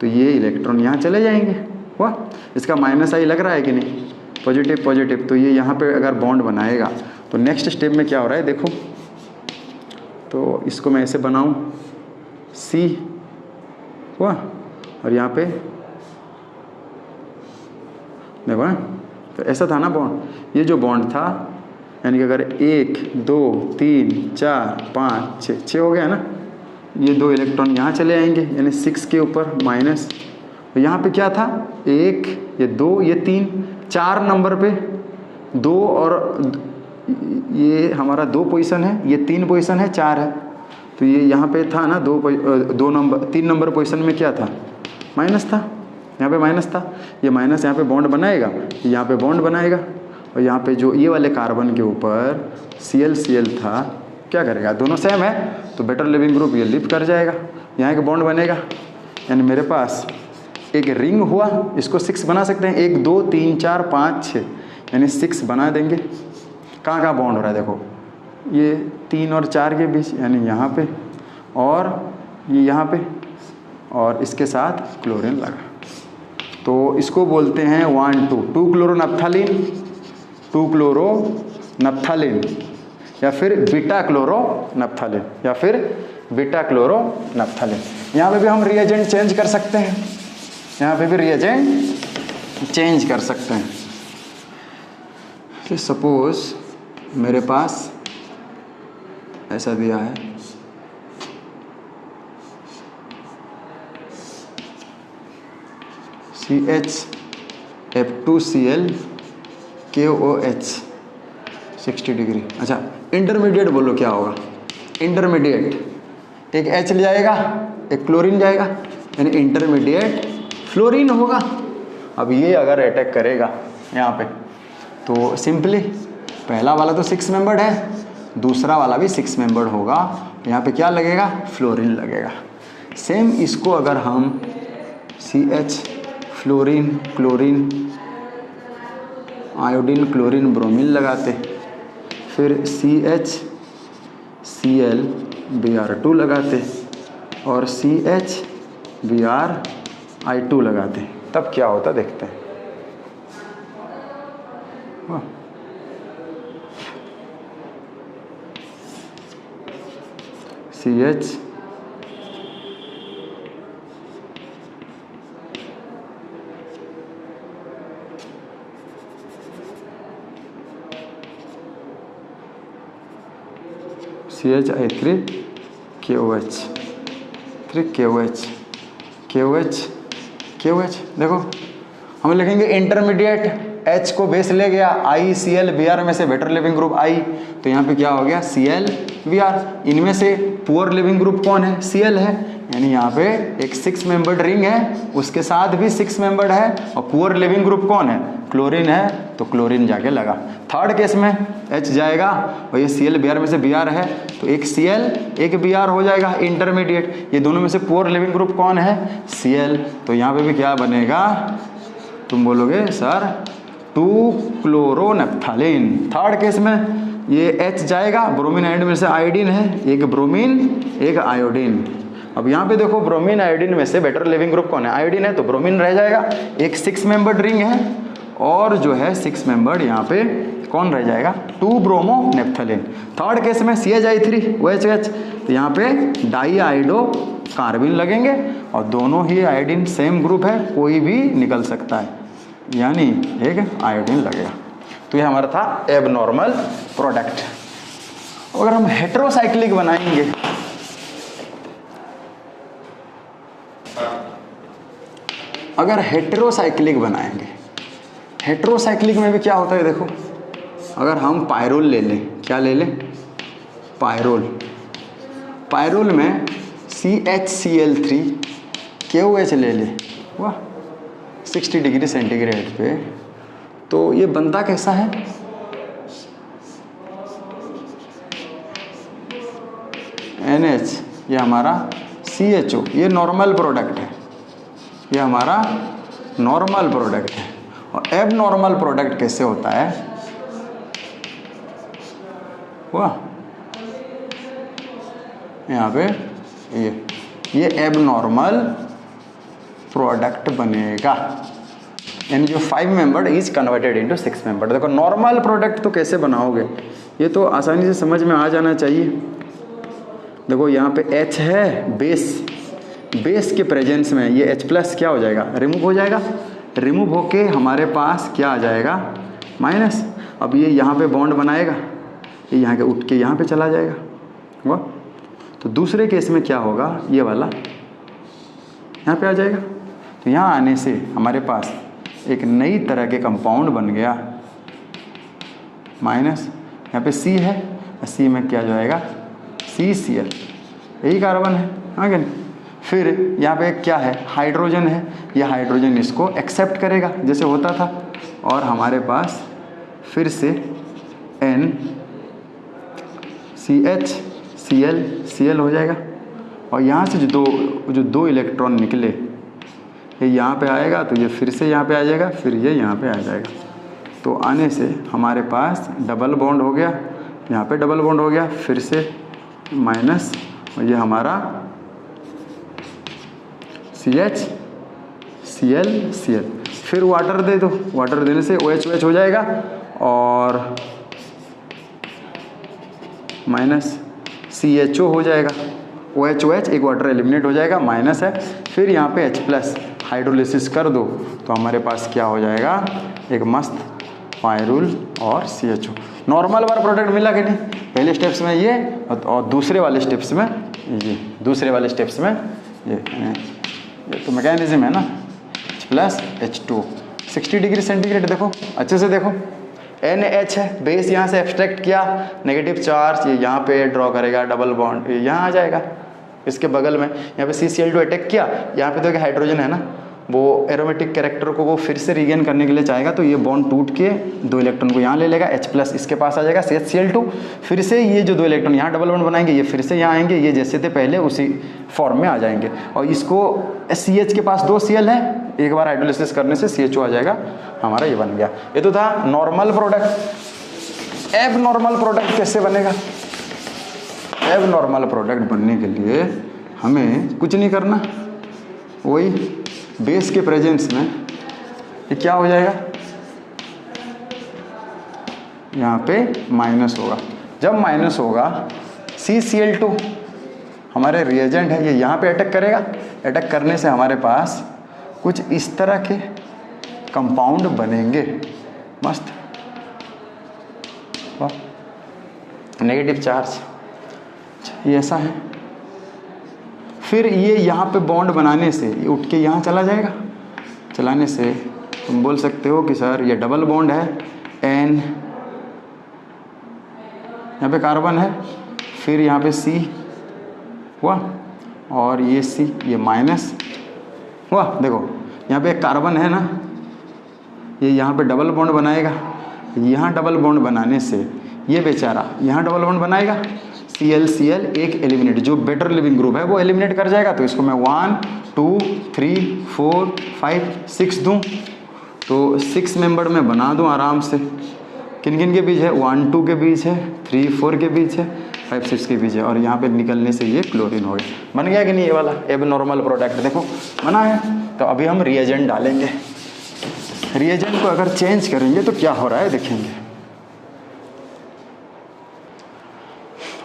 तो ये इलेक्ट्रॉन यहाँ चले जाएंगे, वाह। इसका माइनस आई लग रहा है कि नहीं? पॉजिटिव पॉजिटिव, तो ये यहाँ पे अगर बॉन्ड बनाएगा, तो नेक्स्ट स्टेप में क्या हो रहा है देखो। तो इसको मैं ऐसे बनाऊँ C, वाह, और यहाँ पे देखो, तो ऐसा था ना बॉन्ड। ये जो बॉन्ड था, यानी कि अगर 1 2 3 4 5 6 हो गया ना, ये 2 इलेक्ट्रॉन यहाँ चले आएंगे, यानी 6 के ऊपर माइनस। तो यहाँ पे क्या था? 1, ये 2, ये 3, 4 नंबर पे 2, और ये हमारा 2 पोजीशन है, ये 3 पोजीशन है, 4 है। तो ये यहाँ पे था ना 3 नंबर पोजीशन में क्या था? माइनस था, यहाँ पे माइनस था। ये माइनस यहाँ पे बॉन्ड बनाएगा, यहाँ पे बॉन्ड बनाएगा, और यहाँ पे जो ये वाले कार्बन के ऊपर Cl था, क्या करेगा? दोनों सेम है, तो बेटर लिविंग ग्रुप ये लिव कर जाएगा, यहाँ एक बॉन्ड बनेगा। यानी मेरे पास एक रिंग हुआ, इसको 6 बना सकते हैं, 1 2 3 4 5 6, यानी 6 बना देंगे। कहाँ कहाँ बॉन्ड हो रहा है देखो, ये 3 और 4 के बीच, यानी यहाँ पे, और ये यहाँ पे, और इसके साथ क्लोरीन लगा, तो इसको बोलते हैं 2 क्लोरोनप्थालीन, 2 क्लोरोनप्थालीन, या फिर बीटा क्लोरोनप्थालीन, या फिर बीटा क्लोरो नैप्थेलिन। यहाँ पे भी हम रिएजेंट चेंज कर सकते हैं, यहाँ पे भी रिएजेंट चेंज कर सकते हैं। सपोज मेरे पास ऐसा दिया है, CHF2Cl KOH 60 डिग्री। अच्छा, इंटरमीडिएट बोलो क्या होगा? इंटरमीडिएट, एक H ले जाएगा, एक क्लोरीन जाएगा, यानी इंटरमीडिएट फ्लोरीन होगा। अब ये अगर अटैक करेगा यहाँ पे, तो सिंपली पहला वाला तो 6 मेंबर्ड है, दूसरा वाला भी 6 मेंबर्ड होगा। यहाँ पे क्या लगेगा? फ्लोरीन लगेगा। सेम इसको अगर हम CH fluorine chlorine iodine chlorine bromine लगाते, फिर CHCl Br2 लगाते और CHBrI2 लगाते, तब क्या होता देखते हैं। CH CHI3 KOH 3 KOH देखो हम लिखेंगे इंटरमीडिएट H को बेस ले गया, ICl Br में से बेटर लिविंग ग्रुप I, तो यहाँ पे क्या हो गया? Cl Br। इनमें से पुअर लिविंग ग्रुप कौन है? Cl है, यानी यहाँ पे एक 6 मेंबर्ड रिंग है, उसके साथ भी 6 मेंबर्ड है, और पुअर लिविंग ग्रुप कौन है? क्लोरीन है, तो क्लोरीन जाके लगा। थर्ड केस में H जाएगा और ये Cl Br में से Br है, तो एक Cl एक Br हो जाएगा इंटरमीडिएट। ये दोनों में से पुअर लिविंग ग्रुप कौन है? Cl। तो यहाँ पे भी क्या बनेगा? तुम बोलोगे सर 2 क्लोरोनैप्थेलिन। थर्ड केस में ये H जाएगा, ब्रोमीन आयोडीन में से आयोडीन है, एक ब्रोमीन एक आयोडीन। अब यहाँ पे देखो ब्रोमीन आयोडीन में से बेटर लिविंग ग्रुप कौन है? आयोडीन है, तो ब्रोमीन रह जाएगा। एक 6 मेंबर्ड रिंग है, और जो है 6 मेंबर्ड यहाँ पे कौन रह जाएगा? 2 ब्रोमोनैप्थेलिन। थर्ड केस में CHI3 OH, तो यहाँ पे डाई आयोडो कार्बिन लगेंगे, और दोनों ही आयोडीन सेम ग्रुप है, कोई भी निकल सकता है, यानी एक आयोडीन लगेगा। तो ये हमारा था एबनॉर्मल प्रोडक्ट। अगर हम हेटेरोसाइक्लिक बनाएंगे, अगर हेटेरोसाइक्लिक बनाएंगे, हेटेरोसाइक्लिक में भी क्या होता है देखो, अगर हम पायरोल ले लें, क्या ले लें? पायरोल। पायरोल में CHCl3 KOH ले लें, वाह 60 डिग्री सेंटीग्रेड पे, तो ये बनता कैसा है? NH, ये हमारा CHO, ये नॉर्मल प्रोडक्ट है, ये हमारा नॉर्मल प्रोडक्ट है। और एब नॉर्मल प्रोडक्ट कैसे होता है? वाह, यहाँ पे ये एब नॉर्मल प्रोडक्ट बनेगा, यानी जो 5 membered is converted into 6 membered. देखो नॉर्मल प्रोडक्ट तो कैसे बनाओगे, ये तो आसानी से समझ में आ जाना चाहिए। देखो यहाँ पे H है, बेस के प्रेजेंस में ये H+ क्या हो जाएगा? रिमूव हो जाएगा। रिमूव होके हमारे पास क्या आ जाएगा? माइनस। अब ये यहाँ पे बॉन्ड बनाएगा, ये यहाँ के उठ के यहाँ पे चला जाएगा, वाह। तो दूसरे केस में क्या होगा? ये वाला यहाँ पे आ जाएगा। तो यहाँ आने से हमारे पास एक नई तरह के कंपाउंड बन गया, माइनस। यहाँ पे C है, C में क्या जाएगा? CCl, यही कार्बन है, हाँ क्या नहीं? फिर यहाँ पे क्या है? हाइड्रोजन है, यह हाइड्रोजन इसको एक्सेप्ट करेगा जैसे होता था, और हमारे पास फिर से N CHCl हो जाएगा। और यहाँ से जो दो इलेक्ट्रॉन निकले, ये यहाँ पे आएगा, तो ये फिर से यहाँ पे आ जाएगा, फिर ये यहाँ पे आ जाएगा। तो आने से हमारे पास डबल बॉन्ड हो गया, यहाँ पे डबल बॉन्ड हो गया, फिर से माइनस, और ये हमारा CHCl। फिर वाटर दे दो, वाटर देने से OH हो जाएगा, और माइनस CHO हो जाएगा, OH OH एक वाटर एलिमिनेट हो जाएगा, माइनस है। फिर यहाँ पे H प्लस हाइड्रोलिसिस कर दो तो हमारे पास क्या हो जाएगा, एक मस्त पायरुल और CHO। नॉर्मल बार प्रोडक्ट मिला कि नहीं, पहले स्टेप्स में ये और दूसरे वाले स्टेप्स में ये, दूसरे वाले स्टेप्स में ये तो मैकेनिज्म है ना, H plus H2 60 degree centigrade. देखो अच्छे से देखो, NH है, बेस यहाँ से एब्स्ट्रैक्ट किया, नेगेटिव चार्ज ये यहाँ पे ड्रॉ करेगा, डबल बॉन्ड यहाँ आ जाएगा इसके बगल में। यहाँ पे CCl2 अटैक किया, यहाँ पे तो हाइड्रोजन है ना, वो एरोमेटिक कैरेक्टर को वो फिर से रीगेन करने के लिए चाहेगा, तो ये बॉन्ड टूट के 2 इलेक्ट्रॉन को यहाँ ले लेगा, H प्लस इसके पास आ जाएगा, CH2। फिर से ये जो 2 इलेक्ट्रॉन यहाँ डबल बॉन्ड बनाएंगे, ये फिर से यहाँ आएंगे, ये जैसे थे पहले उसी फॉर्म में आ जाएंगे। और इसको CH के पास 2 Cl है, एक बार हाइड्रोलिसिस करने से CHO आ जाएगा, हमारा ये बन गया। ये तो था नॉर्मल प्रोडक्ट। एब नॉर्मल प्रोडक्ट कैसे बनेगा? एब नॉर्मल प्रोडक्ट बनने के लिए हमें कुछ नहीं करना, वही बेस के प्रेजेंस में ये क्या हो जाएगा, यहाँ पे माइनस होगा। जब माइनस होगा CCl2 हमारे रिएजेंट है, ये यहाँ पे अटैक करेगा। अटैक करने से हमारे पास कुछ इस तरह के कंपाउंड बनेंगे, मस्त नेगेटिव चार्ज, ये ऐसा है। फिर ये यहाँ पे बॉन्ड बनाने से ये उठ के यहाँ चला जाएगा, चलाने से तुम बोल सकते हो कि सर ये डबल बॉन्ड है, N यहाँ पे कार्बन है, फिर यहाँ पे C हुआ और ये C, ये माइनस हुआ। देखो यहाँ पे एक कार्बन है ना, ये यहाँ पे डबल बॉन्ड बनाएगा, यहाँ डबल बॉन्ड बनाने से ये बेचारा यहाँ डबल बॉन्ड बनाएगा, Cl एक एलिमिनेट, जो बेटर लिविंग ग्रुप है वो एलिमिनेट कर जाएगा। तो इसको मैं 1 2 3 4 5 6 दूँ, तो 6 मेंबर में बना दूँ आराम से। किन किन के बीच है, 1 2 के बीच है, 3 4 के बीच है, 5 6 के बीच है, और यहाँ पे निकलने से ये क्लोरीन हो गया। बन गया कि नहीं ये वाला एब नॉर्मल प्रोडक्ट? देखो बना है। तो अभी हम रिएजेंट डालेंगे। रिएजेंट को अगर चेंज करेंगे तो क्या हो रहा है देखेंगे।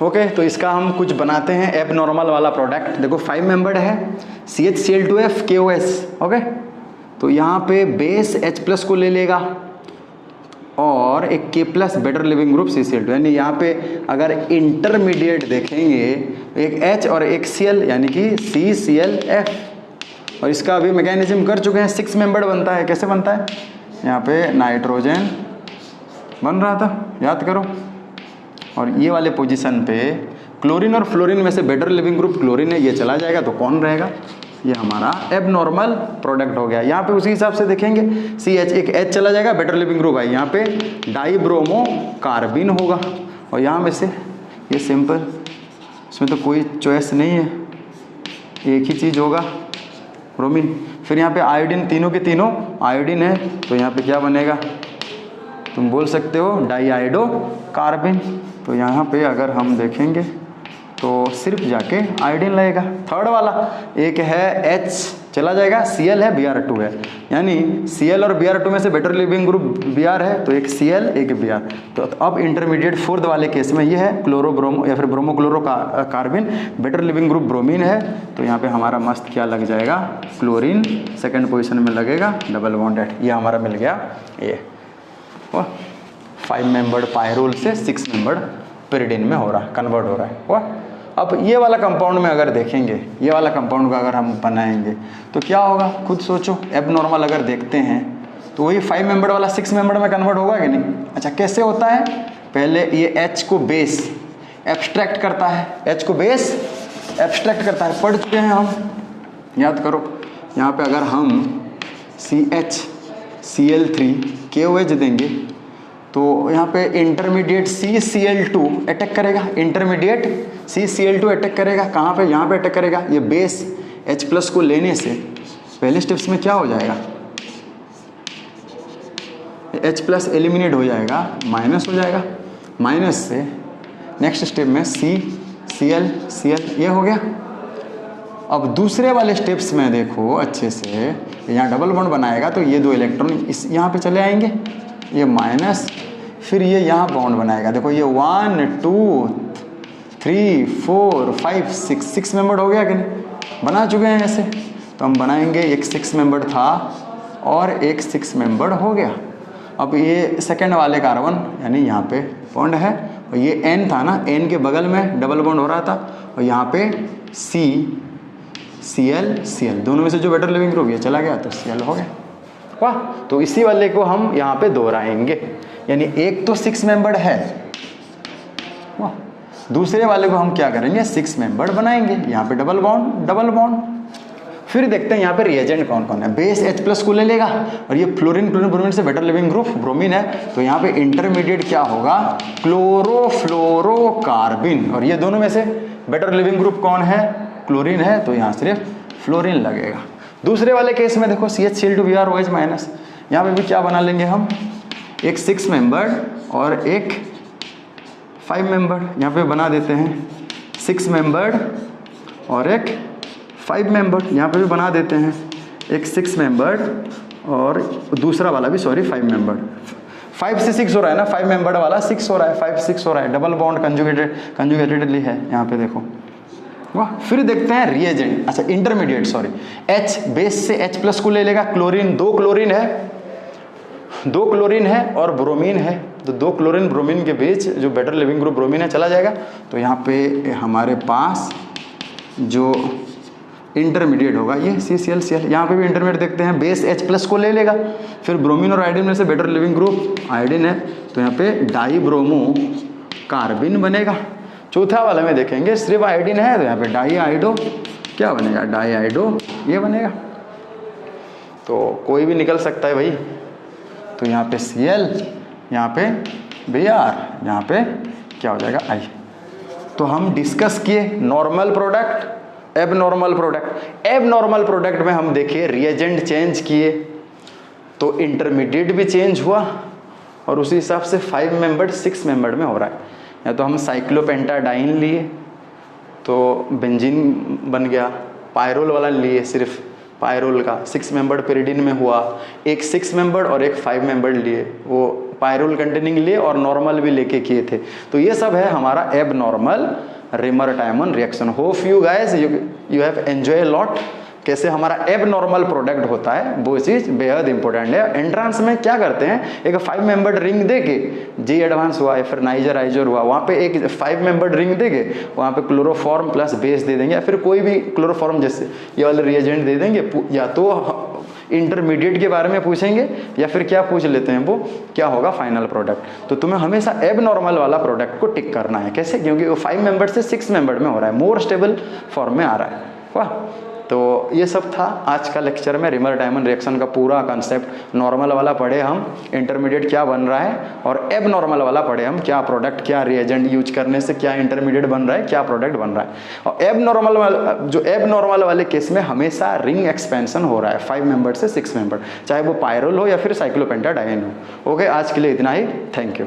ओके, तो इसका हम कुछ बनाते हैं एब नॉर्मल वाला प्रोडक्ट। देखो 5 मेंबर्ड है, CHCl2F KOS। ओके, तो यहाँ पे बेस H प्लस को ले लेगा और एक K plus better leaving group CCl2, यानी यहाँ पे अगर इंटरमीडिएट देखेंगे एक H और एक Cl यानी कि CClF। और इसका अभी मैकेनिज्म कर चुके हैं, 6 मेंबर्ड बनता है। कैसे बनता है? यहाँ पे नाइट्रोजन बन रहा था, याद करो, और ये वाले पोजीशन पे क्लोरीन और फ्लोरीन में से बेटर लिविंग ग्रुप क्लोरीन है, ये चला जाएगा तो कौन रहेगा? ये हमारा एबनॉर्मल प्रोडक्ट हो गया। यहाँ पे उसी हिसाब से देखेंगे, CH एक H चला जाएगा, बेटर लिविंग ग्रुप है, यहाँ पे डाइब्रोमो कार्बिन होगा, और यहाँ में से ये सिंपल, इसमें तो कोई चॉइस नहीं है, एक ही चीज़ होगा ब्रोमीन। फिर यहाँ पे आयोडीन, तीनों के तीनों आयोडीन है, तो यहाँ पे क्या बनेगा? तुम बोल सकते हो डाईआयोडो कार्बिन। तो यहाँ पे अगर हम देखेंगे तो सिर्फ जाके आयोडीन लगेगा। थर्ड वाला एक है H चला जाएगा, Cl है, Br2 है, यानी Cl और Br2 में से बेटर लिविंग ग्रुप Br है, तो एक Cl एक Br। तो अब इंटरमीडिएट फोर्थ वाले केस में ये है क्लोरोब्रोमो या फिर bromochloro कार्बिन, better leaving group bromine है, तो यहाँ पे हमारा मस्त क्या लग जाएगा? क्लोरीन सेकेंड पोजिशन में लगेगा, डबल बॉन्डेड। ये हमारा मिल गया ये 5 मेंबर्ड पायरोल से 6 मेंबर्ड पिरिडिन में हो रहा है, कन्वर्ट हो रहा है। वाह, अब ये वाला कंपाउंड में अगर देखेंगे, ये वाला कंपाउंड का अगर हम बनाएंगे तो क्या होगा? खुद सोचो। एबनॉर्मल अगर देखते हैं तो वही 5 मेंबर वाला 6 मेंबर में कन्वर्ट होगा कि नहीं? अच्छा, कैसे होता है? पहले ये H को बेस एब्स्ट्रैक्ट करता है, H को बेस एब्स्ट्रैक्ट करता है, पढ़ चुके हैं हम, याद करो। यहाँ पे अगर हम CHCl3 KOH देंगे तो यहाँ पे इंटरमीडिएट CCl2 अटैक करेगा, इंटरमीडिएट CCl2 अटैक करेगा। कहाँ पे? यहाँ पे अटैक करेगा। ये बेस H प्लस को लेने से पहले स्टेप्स में क्या हो जाएगा? H प्लस एलिमिनेट हो जाएगा, माइनस हो जाएगा, माइनस से नेक्स्ट स्टेप में Cl ये हो गया। अब दूसरे वाले स्टेप्स में देखो अच्छे से, यहाँ डबल बॉन्ड बनाएगा तो ये 2 इलेक्ट्रॉन इस यहाँ पे चले आएंगे, ये माइनस, फिर ये यहाँ बॉन्ड बनाएगा। देखो ये 1 2 3 4 5 6 मेंबर्ड हो गया कि नहीं, बना चुके हैं ऐसे। तो हम बनाएंगे, एक 6 मेंबर्ड था और एक 6 मेंबर्ड हो गया। अब ये सेकंड वाले कार्बन यानी यहाँ पे बॉन्ड है और ये N था ना, N के बगल में डबल बॉन्ड हो रहा था और यहाँ पे Cl दोनों में से जो बेटर लिविंग ग्रुप ये चला गया तो Cl हो गया। वाह, तो इसी वाले को हम यहाँ पे दोहराएंगे, यानी एक तो 6 मेंबर्ड है, वाह, दूसरे वाले को हम क्या करेंगे 6 मेंबर्ड बनाएंगे, यहाँ पे डबल बॉन्ड। फिर देखते हैं यहाँ पे रिएजेंट कौन कौन है। बेस H+ को ले लेगा और ये फ्लोरीन ब्रोमीन से बेटर लिविंग ग्रुप ब्रोमीन है, तो यहाँ पे इंटरमीडिएट क्या होगा क्लोरोफ्लोरोकार्बिन, और ये दोनों में से बेटर लिविंग ग्रुप कौन है, क्लोरीन है, तो यहाँ सिर्फ फ्लोरीन लगेगा। दूसरे वाले केस में देखो CH_Cl2Br OH-, यहाँ पे भी क्या बना लेंगे हम, एक 6 मेंबर्ड और एक 5 मेंबर्ड, यहाँ पे बना देते हैं 6 मेंबर्ड और एक 5 मेंबर्ड, यहाँ पे भी बना देते हैं एक 6 मेंबर्ड और दूसरा वाला भी 5 मेंबर्ड। 5 से 6 हो रहा है ना, 5 मेंबर्ड वाला 6 हो रहा है, 5 6 हो रहा है, डबल बॉन्ड कंजुगेटेडली है यहाँ पे देखो, वाह। फिर देखते हैं रिएजेंट, अच्छा इंटरमीडिएट H, बेस से H+ को ले लेगा, क्लोरीन, 2 क्लोरीन है और ब्रोमीन है, तो 2 क्लोरीन ब्रोमीन के बीच जो बेटर लिविंग ग्रुप ब्रोमीन है चला जाएगा, तो यहाँ पे हमारे पास जो इंटरमीडिएट होगा ये CCl। यहाँ पे भी इंटरमीडिएट देखते हैं, बेस H+ को ले लेगा, फिर ब्रोमीन और आयोडीन में से बेटर लिविंग ग्रुप आयोडीन है, तो यहाँ पे डाईब्रोमो कार्बिन बनेगा। चौथा वाले में देखेंगे सिर्फ आयोडीन है, तो यहाँ पे डाईआयोडो क्या बनेगा, डाईआयोडो ये बनेगा, तो कोई भी निकल सकता है भाई। तो यहाँ पे Cl, यहाँ पे Br, यहाँ पे क्या हो जाएगा I। तो हम डिस्कस किए नॉर्मल प्रोडक्ट, एबनॉर्मल प्रोडक्ट में हम देखे रिएजेंट चेंज किए तो इंटरमीडिएट भी चेंज हुआ और उसी हिसाब से 5 मेंबर्ड 6 मेंबर्ड में हो रहा है। या तो हम साइक्लोपेंटाडाइन लिए तो बेंजीन बन गया, पायरोल वाला लिए सिर्फ पायरोल का 6 मेंबर्ड पेरिडीन में हुआ, एक 6 मेंबर्ड और एक 5 मेंबर्ड लिए, वो पायरोल कंटेनिंग लिए और नॉर्मल भी लेके किए थे। तो ये सब है हमारा abnormal Reimer Tiemann reaction. Hope you guys you have enjoy lot. कैसे हमारा एबनॉर्मल प्रोडक्ट होता है वो चीज़ बेहद इंपॉर्टेंट है। एंट्रांस में क्या करते हैं, एक 5 मेंबर्ड रिंग दे के, जी एडवांस हुआ या फिर नाइजर आइजर हुआ, वहाँ पे एक 5 मेंबर्ड रिंग दे के वहाँ पे क्लोरोफॉर्म प्लस बेस दे देंगे, या फिर कोई भी क्लोरोफॉर्म जैसे ये वाले रिएजेंट दे देंगे। या तो इंटरमीडिएट के बारे में पूछेंगे या फिर क्या पूछ लेते हैं, वो क्या होगा फाइनल प्रोडक्ट। तो तुम्हें हमेशा एबनॉर्मल वाला प्रोडक्ट को टिक करना है। कैसे, क्योंकि वो 5 मेंबर्ड से 6 मेंबर्ड में हो रहा है, मोर स्टेबल फॉर्म में आ रहा है। वाह, तो ये सब था आज का लेक्चर में। रिमर-टायमन रिएक्शन का पूरा कॉन्सेप्ट, नॉर्मल वाला पढ़े हम इंटरमीडिएट क्या बन रहा है, और एबनॉर्मल वाला पढ़े हम क्या प्रोडक्ट, क्या रिएजेंट यूज करने से क्या इंटरमीडिएट बन रहा है, क्या प्रोडक्ट बन रहा है। और एबनॉर्मल वाले केस में हमेशा रिंग एक्सपेंशन हो रहा है 5 मेंबर्ड से 6 मेंबर्ड, चाहे वो पायरोल हो या फिर साइक्लोपेंटाडाइन हो। ओके, आज के लिए इतना ही, थैंक यू।